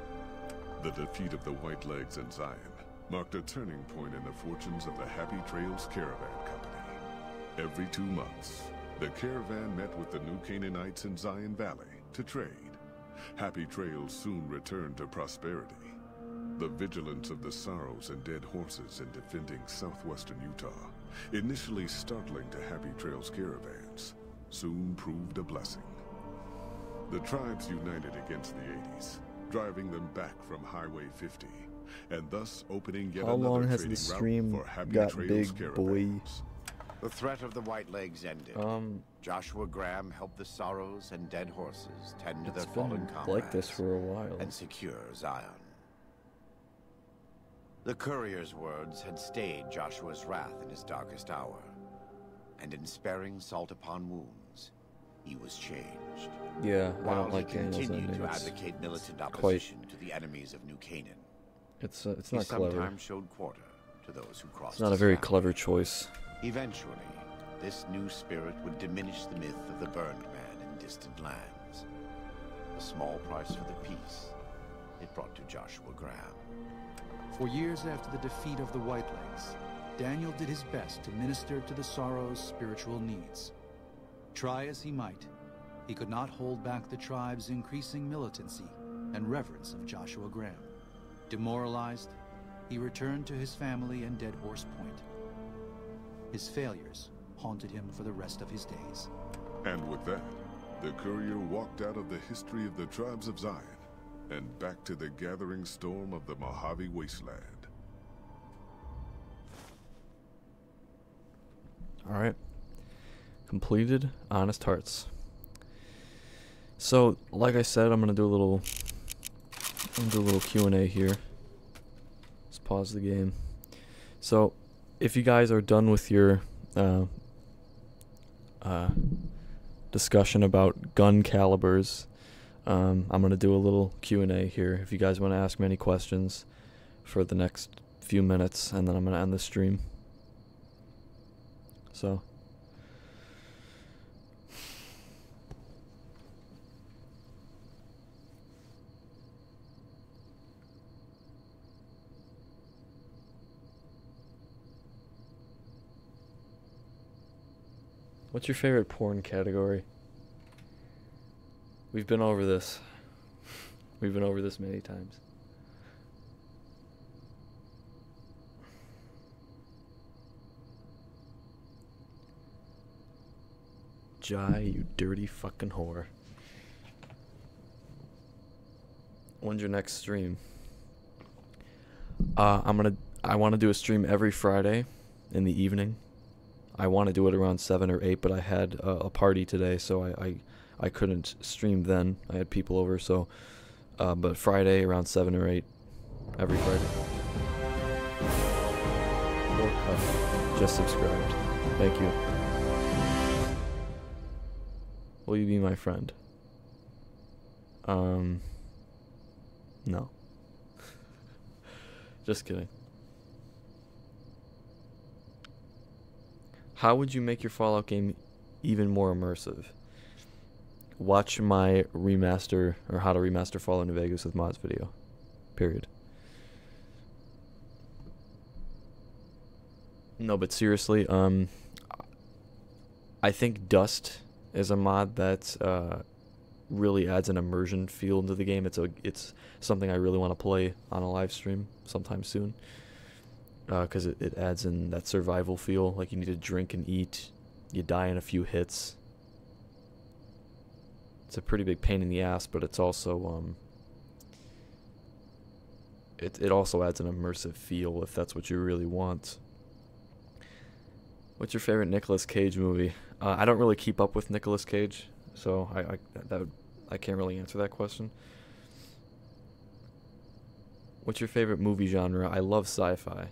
The defeat of the Whitelegs in Zion marked a turning point in the fortunes of the Happy Trails Caravan Company. Every 2 months, the caravan met with the new Canaanites in Zion Valley to trade. Happy Trails soon returned to prosperity. The vigilance of the Sorrows and Dead Horses in defending southwestern Utah, initially startling to Happy Trails caravans, soon proved a blessing. The tribes united against the 80s, driving them back from Highway 50, and thus opening yet How another long has trading the route stream for Happy got Trails big, boy? caravans. The threat of the Whitelegs ended. Joshua Graham helped the Sorrows and Dead Horses tend to their It's fallen been comrades like this for a while. and secure Zion. The courier's words had stayed Joshua's wrath in his darkest hour, and in sparing salt upon wounds, he was changed. Yeah, I While don't like he Daniel's continued ending. to It's advocate militant quite- opposition to the enemies of New Canaan, It's he not clever. sometimes showed quarter to those who crossed It's not a his very path. clever choice. Eventually, this new spirit would diminish the myth of the burned man in distant lands. A small price for the peace it brought to Joshua Graham. For years after the defeat of the Whitelegs, Daniel did his best to minister to the Sorrows' spiritual needs. Try as he might, he could not hold back the tribe's increasing militancy and reverence of Joshua Graham. Demoralized, he returned to his family and Dead Horse Point. His failures haunted him for the rest of his days. And with that, the courier walked out of the history of the tribes of Zion and back to the gathering storm of the Mojave Wasteland. Alright. Completed Honest Hearts. So, like I said, I'm gonna do a little Q&A here. Let's pause the game. So, if you guys are done with your discussion about gun calibers, I'm gonna do a little Q&A here. If you guys want to ask me any questions for the next few minutes, and then I'm gonna end the stream. So. What's your favorite porn category? We've been over this. We've been over this many times. Jai, you dirty fucking whore. When's your next stream? I want to do a stream every Friday in the evening. I want to do it around 7 or 8, but I had a party today, so I couldn't stream then. I had people over, so but Friday around 7 or 8 every Friday. Just subscribed. Thank you. Will you be my friend? No. Just kidding. How would you make your Fallout game even more immersive? Watch my remaster, or how to remaster Fallout New Vegas with mods video. Period. No, but seriously, I think Dust is a mod that really adds an immersion feel into the game. It's something I really want to play on a live stream sometime soon. Because it adds in that survival feel, like you need to drink and eat, you die in a few hits. It's a pretty big pain in the ass, but it's also it also adds an immersive feel if that's what you really want. What's your favorite Nicolas Cage movie? I don't really keep up with Nicolas Cage, so I can't really answer that question. What's your favorite movie genre? I love sci-fi.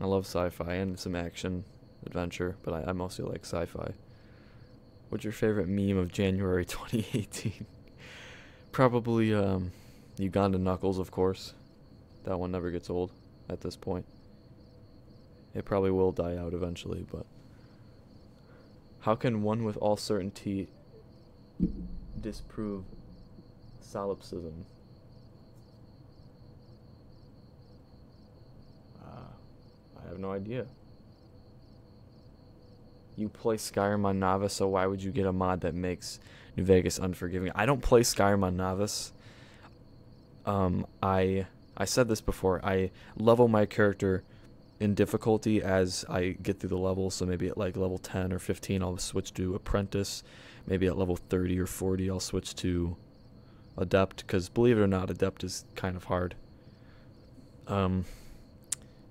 I love sci-fi and some action, adventure, but I mostly like sci-fi. What's your favorite meme of January 2018? Probably Uganda Knuckles, of course. That one never gets old at this point. It probably will die out eventually, but how can one with all certainty disprove solipsism? I have no idea. You play Skyrim on Novice, so why would you get a mod that makes New Vegas unforgiving? I don't play Skyrim on Novice. I said this before. I level my character in difficulty as I get through the levels. So maybe at like level 10 or 15, I'll switch to Apprentice. Maybe at level 30 or 40, I'll switch to Adept. Because believe it or not, Adept is kind of hard. And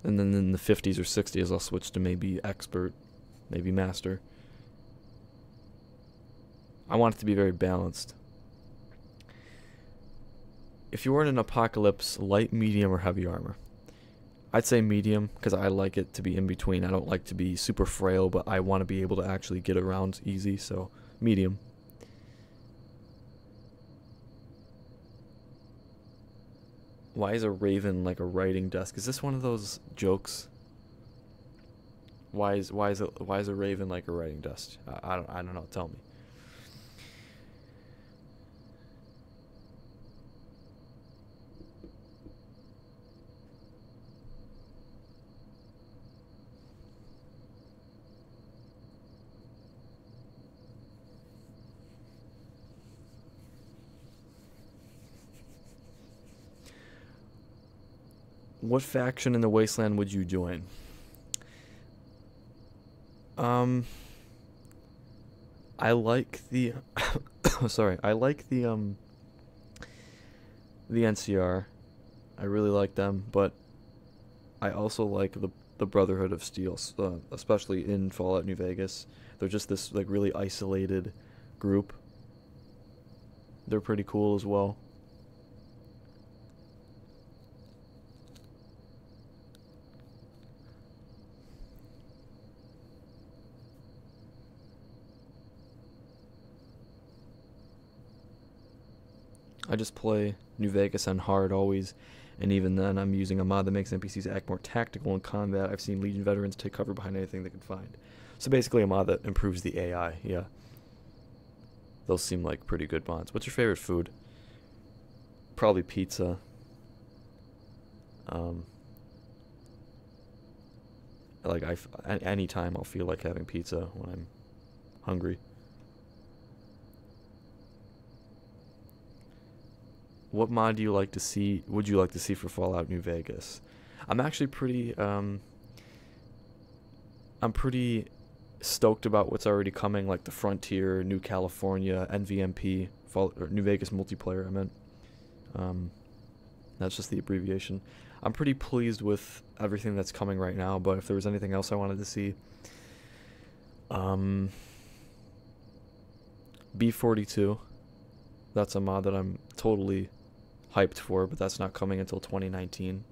then in the 50s or 60s, I'll switch to maybe Expert, maybe Master. I want it to be very balanced. If you were in an apocalypse, light, medium, or heavy armor? I'd say medium, because I like it to be in between. I don't like to be super frail, but I want to be able to actually get around easy, so medium. Why is a raven like a writing desk? Is this one of those jokes? Why is a raven like a writing desk? I don't know. Tell me. What faction in the Wasteland would you join? I like the sorry, I like the NCR. I really like them, but I also like the Brotherhood of Steel, especially in Fallout New Vegas. They're just this like really isolated group. They're pretty cool as well. I just play New Vegas on hard always, and even then I'm using a mod that makes NPCs act more tactical in combat. I've seen Legion veterans take cover behind anything they can find. So basically a mod that improves the AI, yeah. Those seem like pretty good mods. What's your favorite food? Probably pizza. Like anytime I'll feel like having pizza when I'm hungry. What mod do you like to see? Would you like to see for Fallout New Vegas? I'm actually pretty stoked about what's already coming, like the Frontier, New California, NVMP, New Vegas multiplayer. I meant. That's just the abbreviation. I'm pretty pleased with everything that's coming right now. But if there was anything else I wanted to see, B42. That's a mod that I'm totally hyped for, but that's not coming until 2019.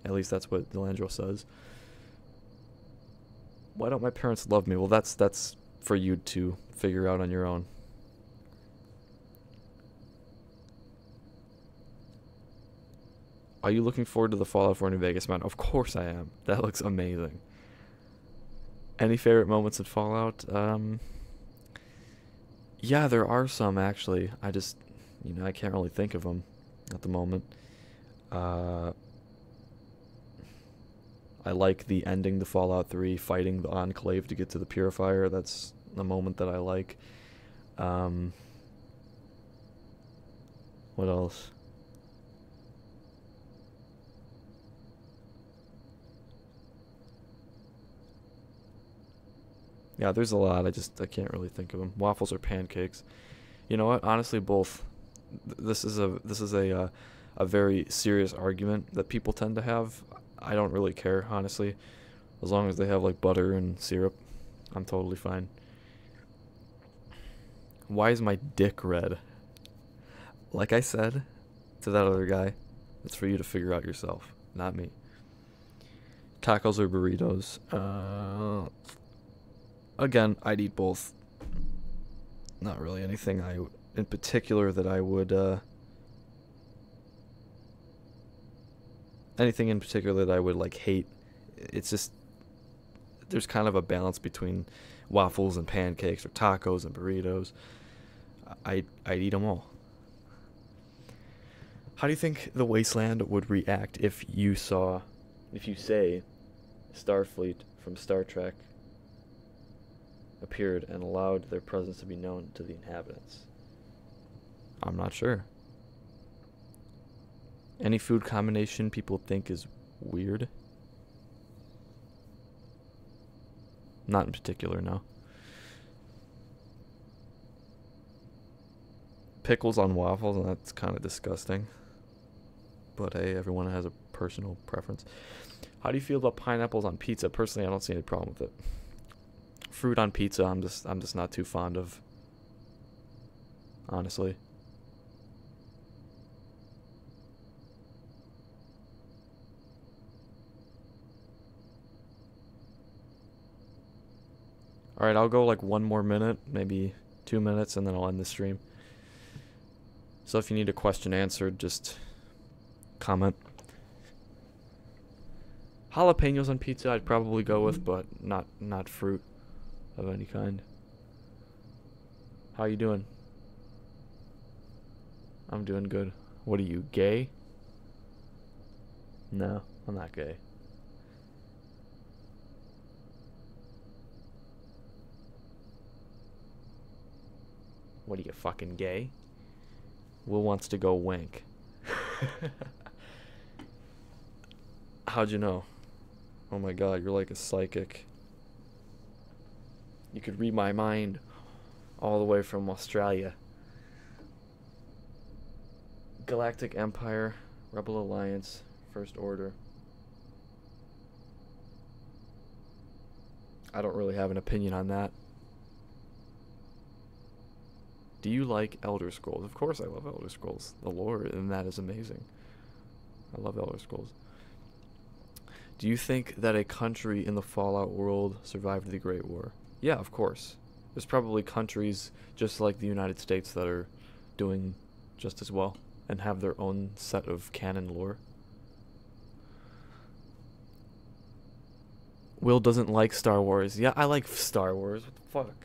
At least that's what Delandro says. Why don't my parents love me? Well, that's for you to figure out on your own. Are you looking forward to the Fallout 4 New Vegas mod? Of course I am. That looks amazing. Any favorite moments in Fallout? Yeah, there are some actually. I just, I can't really think of them at the moment. I like the ending to Fallout 3, fighting the Enclave to get to the Purifier. That's the moment that I like. What else? Yeah, there's a lot. I can't really think of them. Waffles or pancakes? You know what? Honestly, both. This is a very serious argument that people tend to have. I don't really care, honestly. As long as they have like butter and syrup, I'm totally fine. Why is my dick red? Like I said to that other guy, it's for you to figure out yourself, not me. Tacos or burritos? Again, I'd eat both. Not really anything in particular that I would anything in particular that I would like hate. It's just there's kind of a balance between waffles and pancakes or tacos and burritos. I'd eat them all. How do you think the Wasteland would react if you say Starfleet from Star Trek appeared and allowed their presence to be known to the inhabitants? I'm not sure. Any food combination people think is weird? Not in particular, no. Pickles on waffles, and that's kind of disgusting. But hey, everyone has a personal preference. How do you feel about pineapples on pizza? Personally, I don't see any problem with it. Fruit on pizza, I'm just not too fond of. Honestly. Alright, I'll go like 1 more minute, maybe 2 minutes, and then I'll end the stream. So if you need a question answered, just comment. Jalapenos on pizza I'd probably go with, but not fruit of any kind. How you doing? I'm doing good. What are you, gay? No, I'm not gay. What are you, fucking gay? Will wants to go wank. How'd you know? Oh my god, you're like a psychic. You could read my mind all the way from Australia. Galactic Empire, Rebel Alliance, First Order. I don't really have an opinion on that. Do you like Elder Scrolls? Of course I love Elder Scrolls. The lore in that is amazing. I love Elder Scrolls. Do you think that a country in the Fallout world survived the Great War? Yeah, of course. There's probably countries just like the United States that are doing just as well and have their own set of canon lore. Will doesn't like Star Wars. Yeah, I like Star Wars. What the fuck?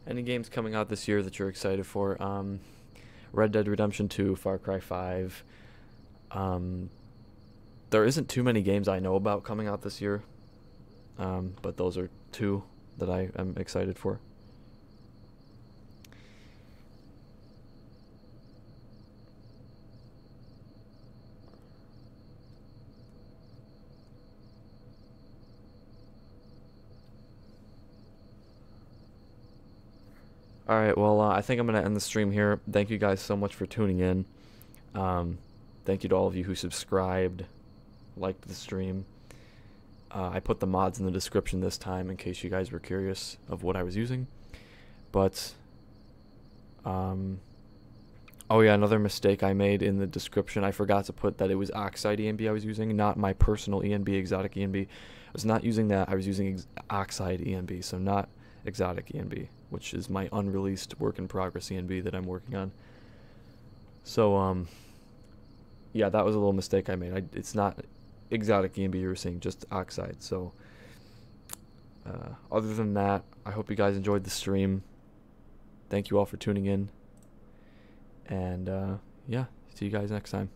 Any games coming out this year that you're excited for? Red Dead Redemption 2, Far Cry 5. There isn't too many games I know about coming out this year. But those are 2 that I am excited for. Alright, well, I think I'm going to end the stream here. Thank you guys so much for tuning in. Thank you to all of you who subscribed, liked the stream. I put the mods in the description this time in case you guys were curious of what I was using. But, oh yeah, another mistake I made in the description. I forgot to put that it was Oxide ENB I was using, not my personal ENB, exotic ENB. I was not using that. I was using Oxide ENB, so not exotic ENB, which is my unreleased work in progress ENB that I'm working on. So, yeah, that was a little mistake I made. It's not exotic ENB you were seeing, just Oxide. So, other than that, I hope you guys enjoyed the stream. Thank you all for tuning in. And, yeah, see you guys next time.